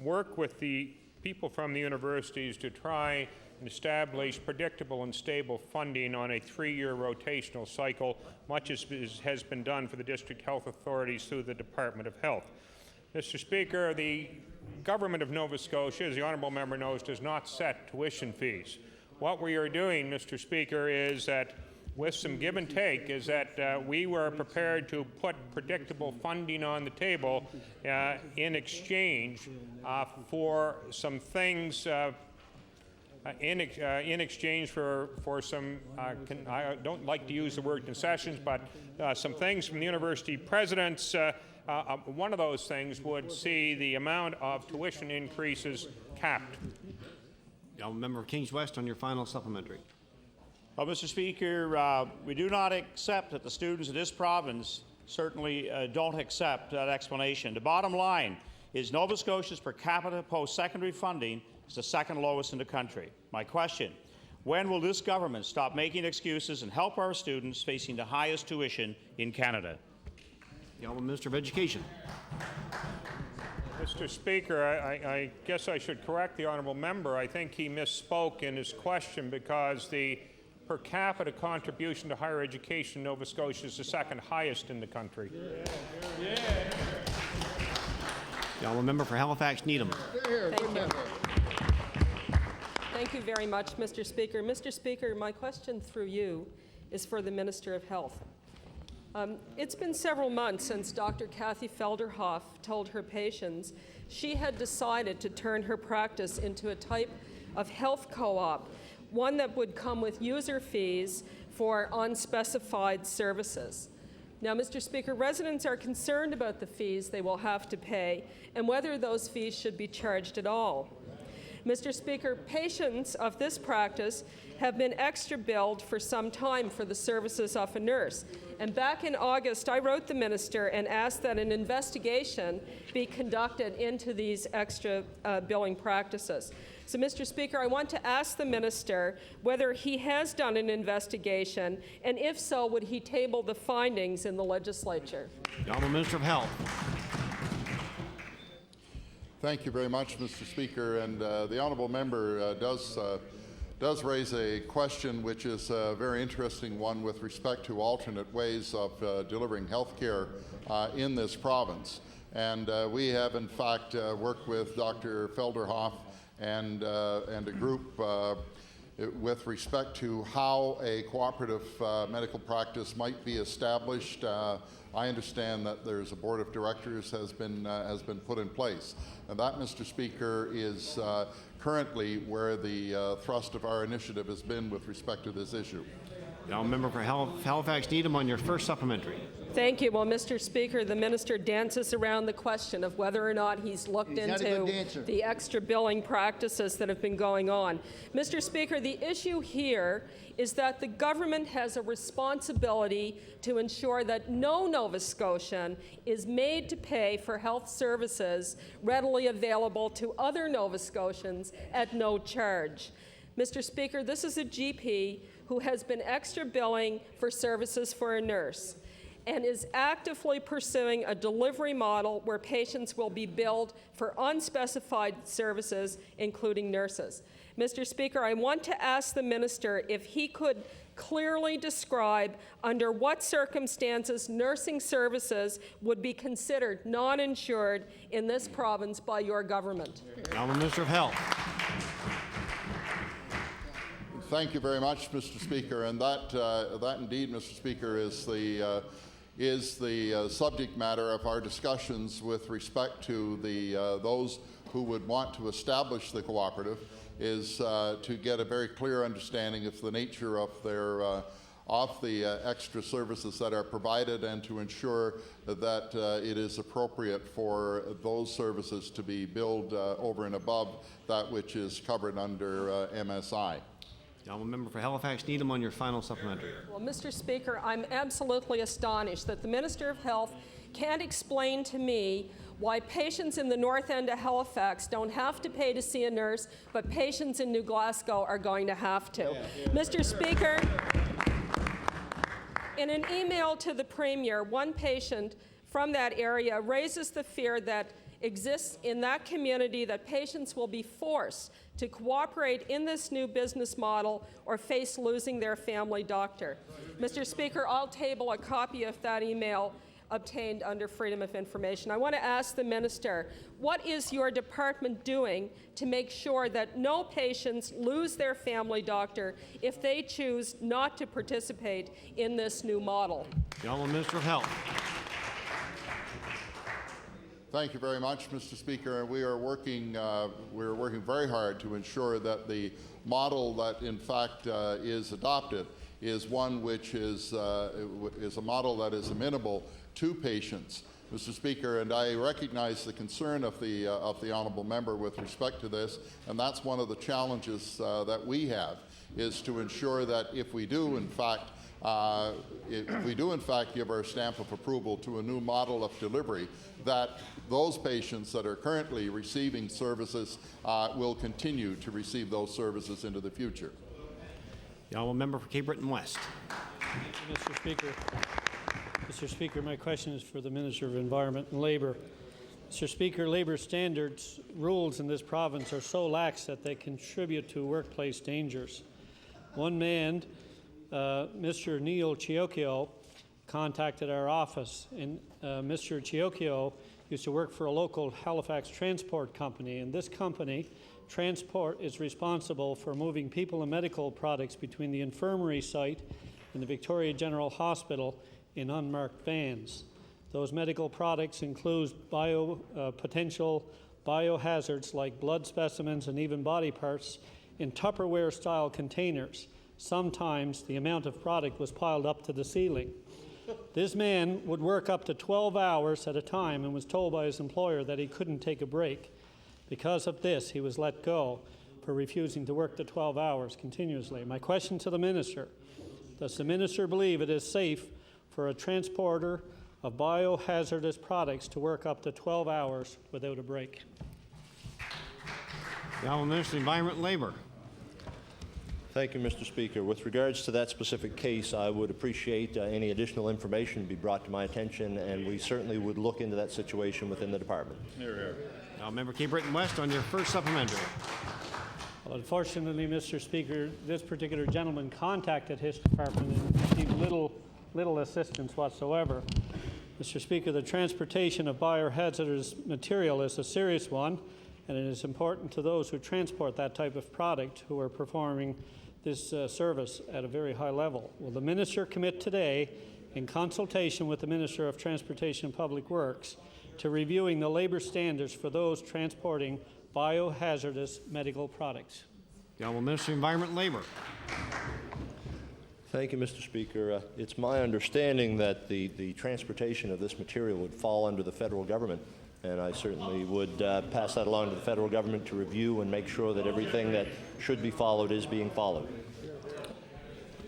work with the people from the universities to try and establish predictable and stable funding on a 3-year rotational cycle, much as has been done for the district health authorities through the Department of Health. Mr. Speaker, the government of Nova Scotia, as the honourable member knows, does not set tuition fees. What we are doing, Mr. Speaker, is that with some give and take, is that we were prepared to put predictable funding on the table in exchange for some things, in exchange for some, I don't like to use the word concessions, but some things from the university presidents. One of those things would see the amount of tuition increases capped. The member of Kings West on your final supplementary. Well, Mr. Speaker, we do not accept that the students of this province certainly don't accept that explanation. The bottom line is Nova Scotia's per capita post-secondary funding is the second lowest in the country. My question, when will this government stop making excuses and help our students facing the highest tuition in Canada? The Honourable Minister of Education. Mr. Speaker, I guess I should correct the honourable member. I think he misspoke in his question, because the per capita contribution to higher education in Nova Scotia is the second highest in the country. The honourable member for Halifax Needham. Thank you. Thank you very much, Mr. Speaker. Mr. Speaker, my question through you is for the Minister of Health. It's been several months since Dr. Kathy Felderhoff told her patients she had decided to turn her practice into a type of health co-op, one that would come with user fees for unspecified services. Now, Mr. Speaker, residents are concerned about the fees they will have to pay and whether those fees should be charged at all. Mr. Speaker, patients of this practice have been extra billed for some time for the services of a nurse. And back in August, I wrote the minister and asked that an investigation be conducted into these extra billing practices. So, Mr. Speaker, I want to ask the minister whether he has done an investigation, and if so, would he table the findings in the legislature? The Honourable Minister of Health. Thank you very much, Mr. Speaker. And the honourable member does does raise a question which is a very interesting one with respect to alternate ways of delivering health care in this province. And we have, in fact, worked with Dr. Felderhoff and a group with respect to how a cooperative medical practice might be established. I understand that there's a board of directors has been put in place, and that, Mr. Speaker, is currently where the thrust of our initiative has been with respect to this issue. Now, member for Halifax Needham on your first supplementary. Thank you. Well, Mr. Speaker, the minister dances around the question of whether or not he's looked into the extra billing practices that have been going on. Mr. Speaker, the issue here is that the government has a responsibility to ensure that no Nova Scotian is made to pay for health services readily available to other Nova Scotians at no charge. Mr. Speaker, this is a GP who has been extra billing for services for a nurse and is actively pursuing a delivery model where patients will be billed for unspecified services, including nurses. Mr. Speaker, I want to ask the minister if he could clearly describe under what circumstances nursing services would be considered non-insured in this province by your government. Now, the Minister of Health. Thank you very much, Mr. Speaker. And that indeed, Mr. Speaker, is the subject matter of our discussions with respect to those who would want to establish the cooperative, is to get a very clear understanding of the nature of the extra services that are provided, and to ensure that it is appropriate for those services to be billed over and above that which is covered under MSI. Honourable member for Halifax Needham on your final supplementary. Well, Mr. Speaker, I'm absolutely astonished that the Minister of Health can't explain to me why patients in the north end of Halifax don't have to pay to see a nurse, but patients in New Glasgow are going to have to. Mr. Speaker, in an email to the Premier, one patient from that area raises the fear that exists in that community that patients will be forced to cooperate in this new business model or face losing their family doctor. Mr. Speaker, I'll table a copy of that email obtained under Freedom of Information. I want to ask the Minister, what is your department doing to make sure that no patients lose their family doctor if they choose not to participate in this new model? The Honourable Minister of Health. Thank you very much, Mr. Speaker. We are working very hard to ensure that the model that, in fact, is adopted is one which is a model that is amenable to patients, Mr. Speaker. And I recognize the concern of the honourable member with respect to this, and that's one of the challenges that we have, is to ensure that if we do, in fact, give our stamp of approval to a new model of delivery, that those patients that are currently receiving services will continue to receive those services into the future. The honourable member for Cape Breton West. Mr. Speaker. Mr. Speaker, my question is for the Minister of Environment and Labour. Mr. Speaker, labour standards rules in this province are so lax that they contribute to workplace dangers. One man, Mr. Neil Chiocchio, contacted our office, and Mr. Chiocchio used to work for a local Halifax transport company, and this company, Transport, is responsible for moving people and medical products between the infirmary site and the Victoria General Hospital in unmarked vans. Those medical products include potential biohazards like blood specimens and even body parts in Tupperware-style containers. Sometimes the amount of product was piled up to the ceiling. This man would work up to 12 hours at a time and was told by his employer that he couldn't take a break. Because of this, he was let go for refusing to work the 12 hours continuously. My question to the minister, does the minister believe it is safe for a transporter of biohazardous products to work up to 12 hours without a break? The Honourable Minister of Environment and Labour. Thank you, Mr. Speaker. With regards to that specific case, I would appreciate any additional information to be brought to my attention, and we certainly would look into that situation within the department. Now, member Cape Breton West on your first supplementary. Well, unfortunately, Mr. Speaker, this particular gentleman contacted his department and received little assistance whatsoever. Mr. Speaker, the transportation of biohazardous material is a serious one, and it is important to those who transport that type of product who are performing this service at a very high level. Will the minister commit today, in consultation with the Minister of Transportation and Public Works, to reviewing the labor standards for those transporting biohazardous medical products? The Honourable Minister of Environment and Labour. Thank you, Mr. Speaker. It's my understanding that the transportation of this material would fall under the federal government, and I certainly would pass that along to the federal government to review and make sure that everything that should be followed is being followed.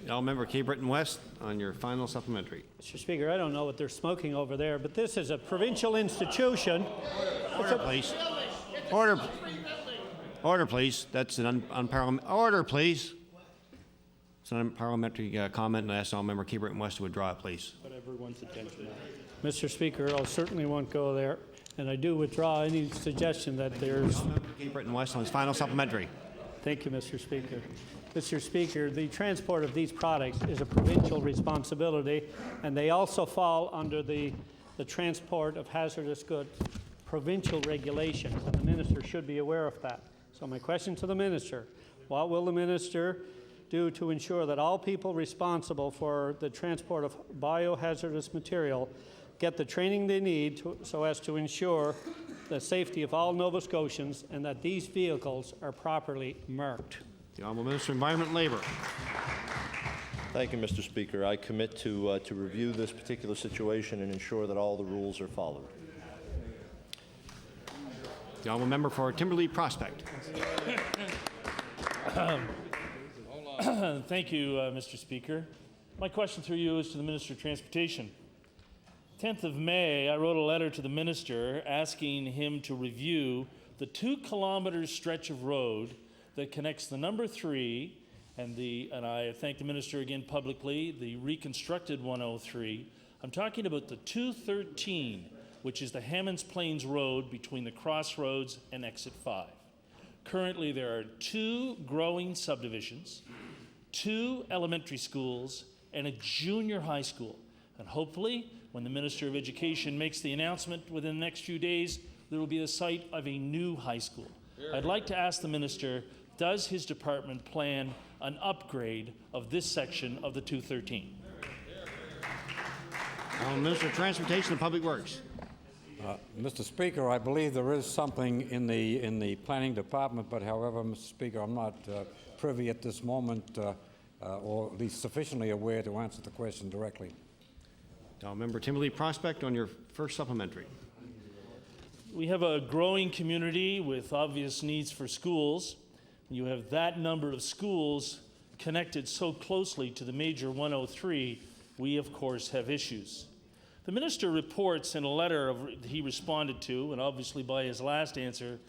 The Honourable Member Cape Breton West on your final supplementary. Mr. Speaker, I don't know what they're smoking over there, but this is a provincial institution. Order, please. Order. Order, please. That's an unparliamentary. Order, please. It's an unparliamentary comment, and I ask all Member Cape Breton West to withdraw it, please. But everyone's attention. Mr. Speaker, I certainly won't go there, and I do withdraw any suggestion that there's... Cape Breton West on his final supplementary. Thank you, Mr. Speaker. Mr. Speaker, the transport of these products is a provincial responsibility, and they also fall under the transport of hazardous goods provincial regulations, and the minister should be aware of that. So my question to the minister, what will the minister do to ensure that all people responsible for the transport of biohazardous material get the training they need so as to ensure the safety of all Nova Scotians and that these vehicles are properly marked? The Honourable Minister of Environment and Labour. Thank you, Mr. Speaker. I commit to review this particular situation and ensure that all the rules are followed. The Honourable Member for Timberlea Prospect. Thank you, Mr. Speaker. My question through you is to the Minister of Transportation. 10th of May, I wrote a letter to the Minister asking him to review the 2-kilometer stretch of road that connects the number 3 and I thank the Minister again publicly, the reconstructed 103. I'm talking about the 213, which is the Hammonds Plains Road between the crossroads and Exit 5. Currently, there are 2 growing subdivisions, 2 elementary schools, and a junior high school. And hopefully, when the Minister of Education makes the announcement within the next few days, there will be the site of a new high school. I'd like to ask the Minister, does his department plan an upgrade of this section of the 213? Minister of Transportation and Public Works. Mr. Speaker, I believe there is something in the planning department, but however, Mr. Speaker, I'm not privy at this moment, or at least sufficiently aware to answer the question directly. Member Timberlea Prospect on your first supplementary. We have a growing community with obvious needs for schools. You have that number of schools connected so closely to the major 103, we of course have issues. The minister reports in a letter he responded to, and obviously by his last answer,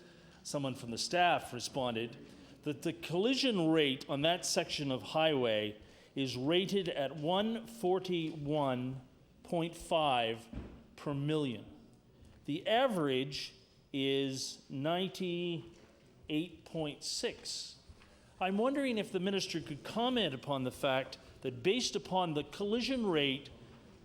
someone from the staff responded, that the collision rate on that section of highway is rated at 141.5 per million. The average is 98.6. I'm wondering if the minister could comment upon the fact that based upon the collision rate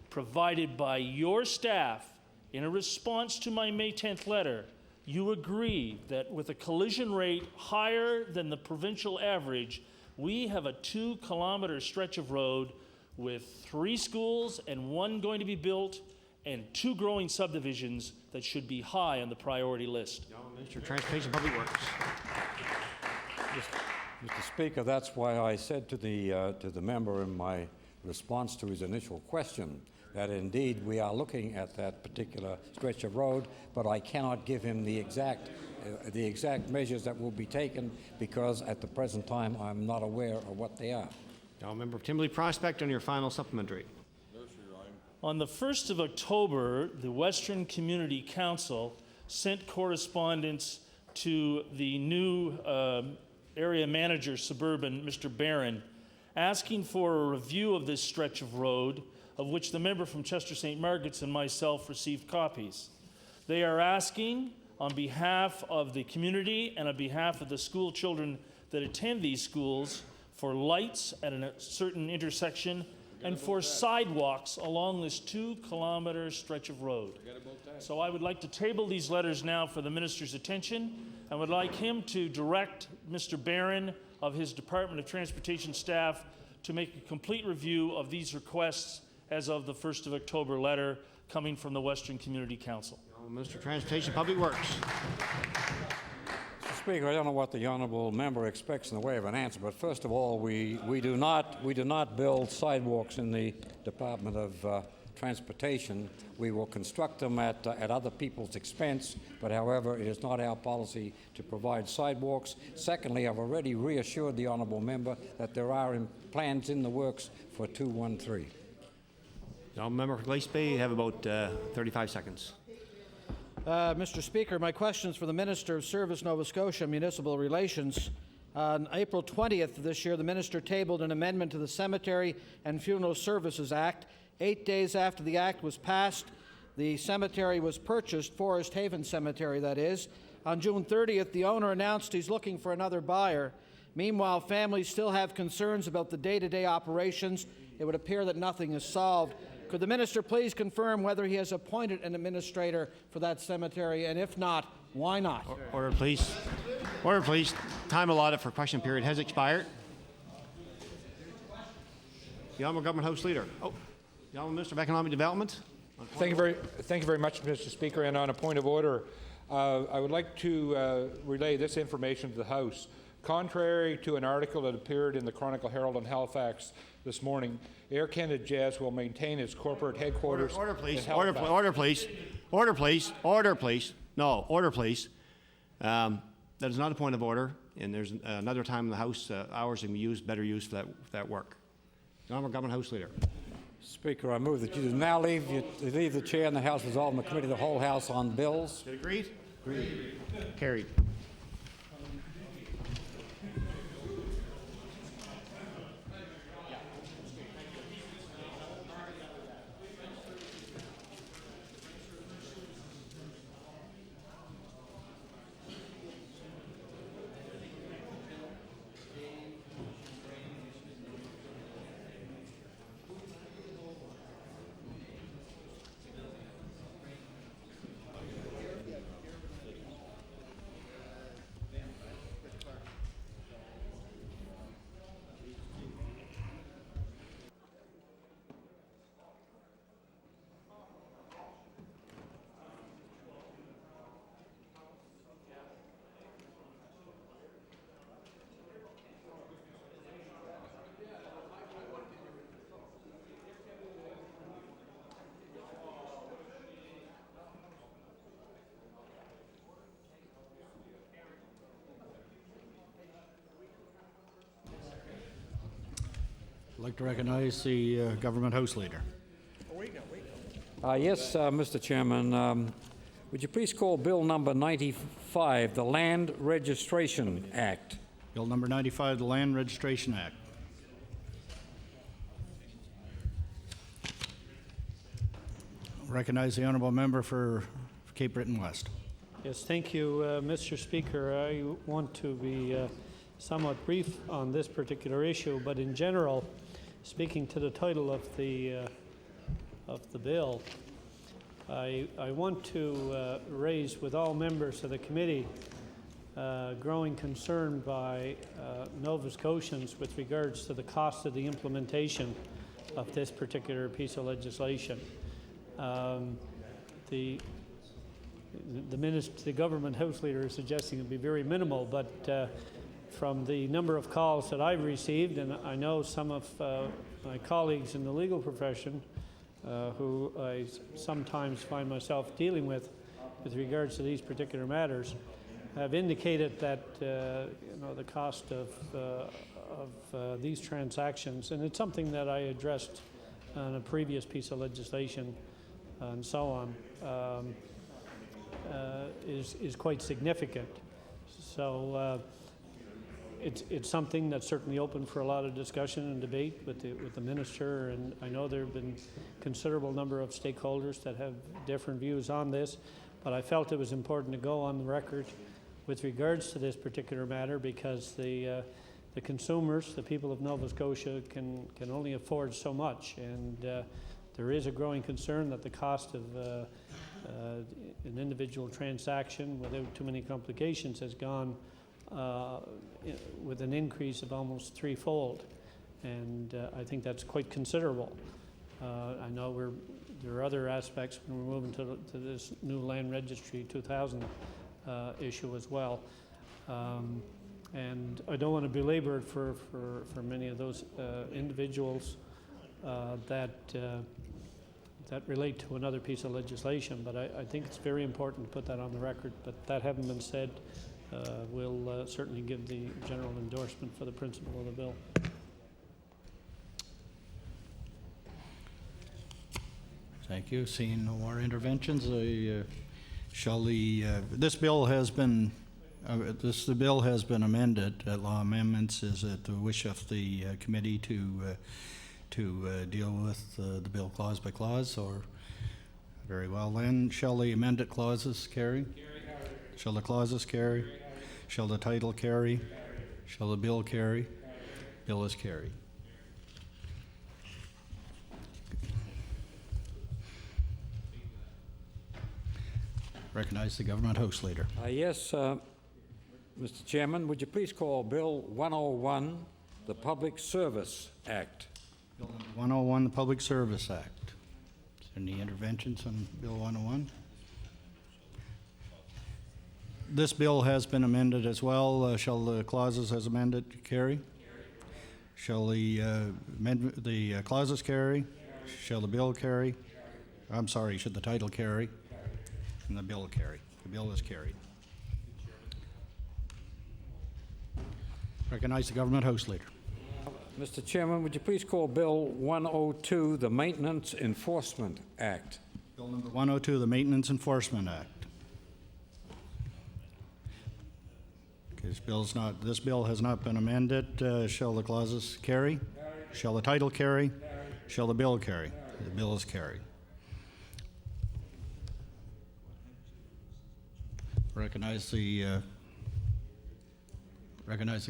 provided by your staff in a response to my May 10th letter, you agree that with a collision rate higher than the provincial average, we have a 2-kilometer stretch of road with 3 schools and 1 going to be built and 2 growing subdivisions that should be high on the priority list. Minister of Transportation and Public Works. Mr. Speaker, that's why I said to the member in my response to his initial question that indeed we are looking at that particular stretch of road, but I cannot give him the exact measures that will be taken because at the present time I'm not aware of what they are. Member of Timberlea Prospect on your final supplementary. On the 1st of October, the Western Community Council sent correspondence to the new area manager, Suburban, Mr. Barron, asking for a review of this stretch of road, of which the member from Chester St. Margaret's and myself received copies. They are asking, on behalf of the community and on behalf of the school children that attend these schools for lights at a certain intersection and for sidewalks along this 2-kilometer stretch of road. So I would like to table these letters now for the minister's attention and would like him to direct Mr. Barron of his Department of Transportation staff to make a complete review of these requests as of the 1st of October letter coming from the Western Community Council. Minister of Transportation, Public Works. Mr. Speaker, I don't know what the honourable member expects in the way of an answer, but first of all, we do not build sidewalks in the Department of Transportation. We will construct them at other people's expense, but however, it is not our policy to provide sidewalks. Secondly, I've already reassured the honourable member that there are plans in the works for 213. The honourable member for Glace Bay, you have about 35 seconds. Mr. Speaker, my question is for the Minister of Service, Nova Scotia Municipal Relations. On April 20th of this year, the Minister tabled an amendment to the Cemetery and Funeral Services Act. 8 days after the act was passed, the cemetery was purchased, Forest Haven Cemetery, that is. On June 30th, the owner announced he's looking for another buyer. Meanwhile, families still have concerns about the day-to-day operations. It would appear that nothing is solved. Could the minister please confirm whether he has appointed an administrator for that cemetery, and if not, why not? Order, please. Order, please. Time allotted for question period has expired. The Honourable Government House Leader. The Honourable Minister of Economic Development. Thank you very much, Mr. Speaker. And on a point of order, I would like to relay this information to the House. Contrary to an article that appeared in the Chronicle Herald in Halifax this morning, Air Canada Jazz will maintain its corporate headquarters. Order, please. In Order, please. Order, please. Order, please. No, order, please. That is not a point of order, and there's another time in the House hours can be used, better used for that work. The Honourable Government House Leader. Speaker, I move that you now leave the chair and the House resolve in the committee of the whole House on bills. Agreed? Agreed. Carried. I'd like to recognize the Government House Leader. Yes, Mr. Chairman. Would you please call Bill number 95, the Land Registration Act? Bill number 95, the Land Registration Act. Recognize the honourable member for Cape Breton West. Yes, thank you, Mr. Speaker. I want to be somewhat brief on this particular issue, but in general, speaking to the title of the bill, I want to raise with all members of the committee growing concern by Nova Scotians with regards to the cost of the implementation of this particular piece of legislation. The Government House Leader is suggesting it would be very minimal, but from the number of calls that I've received, and I know some of my colleagues in the legal profession who I sometimes find myself dealing with regards to these particular matters, have indicated that the cost of these transactions, and it's something that I addressed on a previous piece of legislation and so on, is quite significant. So it's something that's certainly open for a lot of discussion and debate with the minister, and I know there have been considerable number of stakeholders that have different views on this, but I felt it was important to go on the record with regards to this particular matter, because the consumers, the people of Nova Scotia, can only afford so much, and there is a growing concern that the cost of an individual transaction without too many complications has gone with an increase of almost threefold, and I think that's quite considerable. I know there are other aspects when we're moving to this new Land Registry 2000 issue as well. And I don't want to belabor it for many of those individuals that relate to another piece of legislation, but I think it's very important to put that on the record. But that having been said, we'll certainly give the general endorsement for the principle of the bill. Thank you. Seeing no more interventions, this bill has been amended. Law amendments is at the wish of the committee to deal with the bill clause by clause, or very well then. Shall the amended clauses carry? Shall the clauses carry? Shall the title carry? Shall the bill carry? Bill is carried. Recognize the government house leader. Yes, Mr. Chairman, would you please call Bill 101, the Public Service Act? Bill 101, the Public Service Act. Is there any interventions on Bill 101? This bill has been amended as well. Shall the clauses as amended carry? Shall the clauses carry? Shall the bill carry? I'm sorry, should the title carry? And the bill carry. The bill is carried. Recognize the government house leader. Mr. Chairman, would you please call Bill 102, the Maintenance Enforcement Act? Bill number 102, the Maintenance Enforcement Act. This bill has not been amended. Shall the clauses carry? Shall the title carry? Shall the bill carry? The bill is carried. Recognize the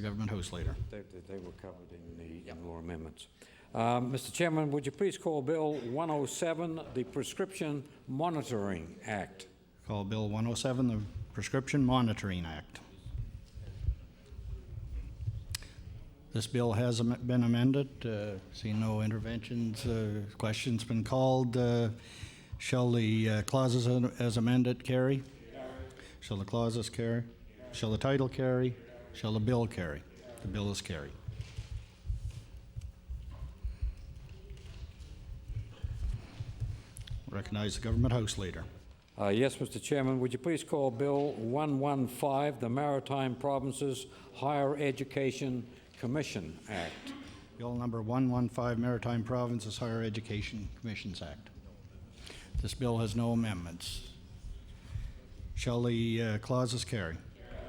government house leader. They were covered in the more amendments. Mr. Chairman, would you please call Bill 107, the Prescription Monitoring Act? Call Bill 107, the Prescription Monitoring Act. This bill has been amended. Seeing no interventions, questions been called. Shall the clauses as amended carry? Shall the clauses carry? Shall the title carry? Shall the bill carry? The bill is carried. Recognize the government house leader. Yes, Mr. Chairman. Would you please call Bill 115, the Maritime Provinces Higher Education Commission Act? Bill number 115, Maritime Provinces Higher Education Commissions Act. This bill has no amendments. Shall the clauses carry?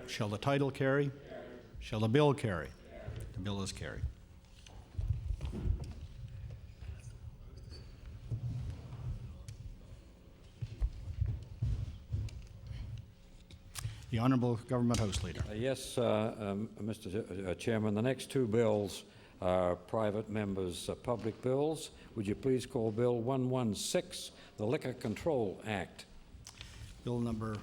Shall the title carry? Shall the bill carry? The bill is carried. The Honourable Government House Leader. Yes, Mr. Chairman. The next two bills are private members' public bills. Would you please call Bill 116, the Liquor Control Act? Bill number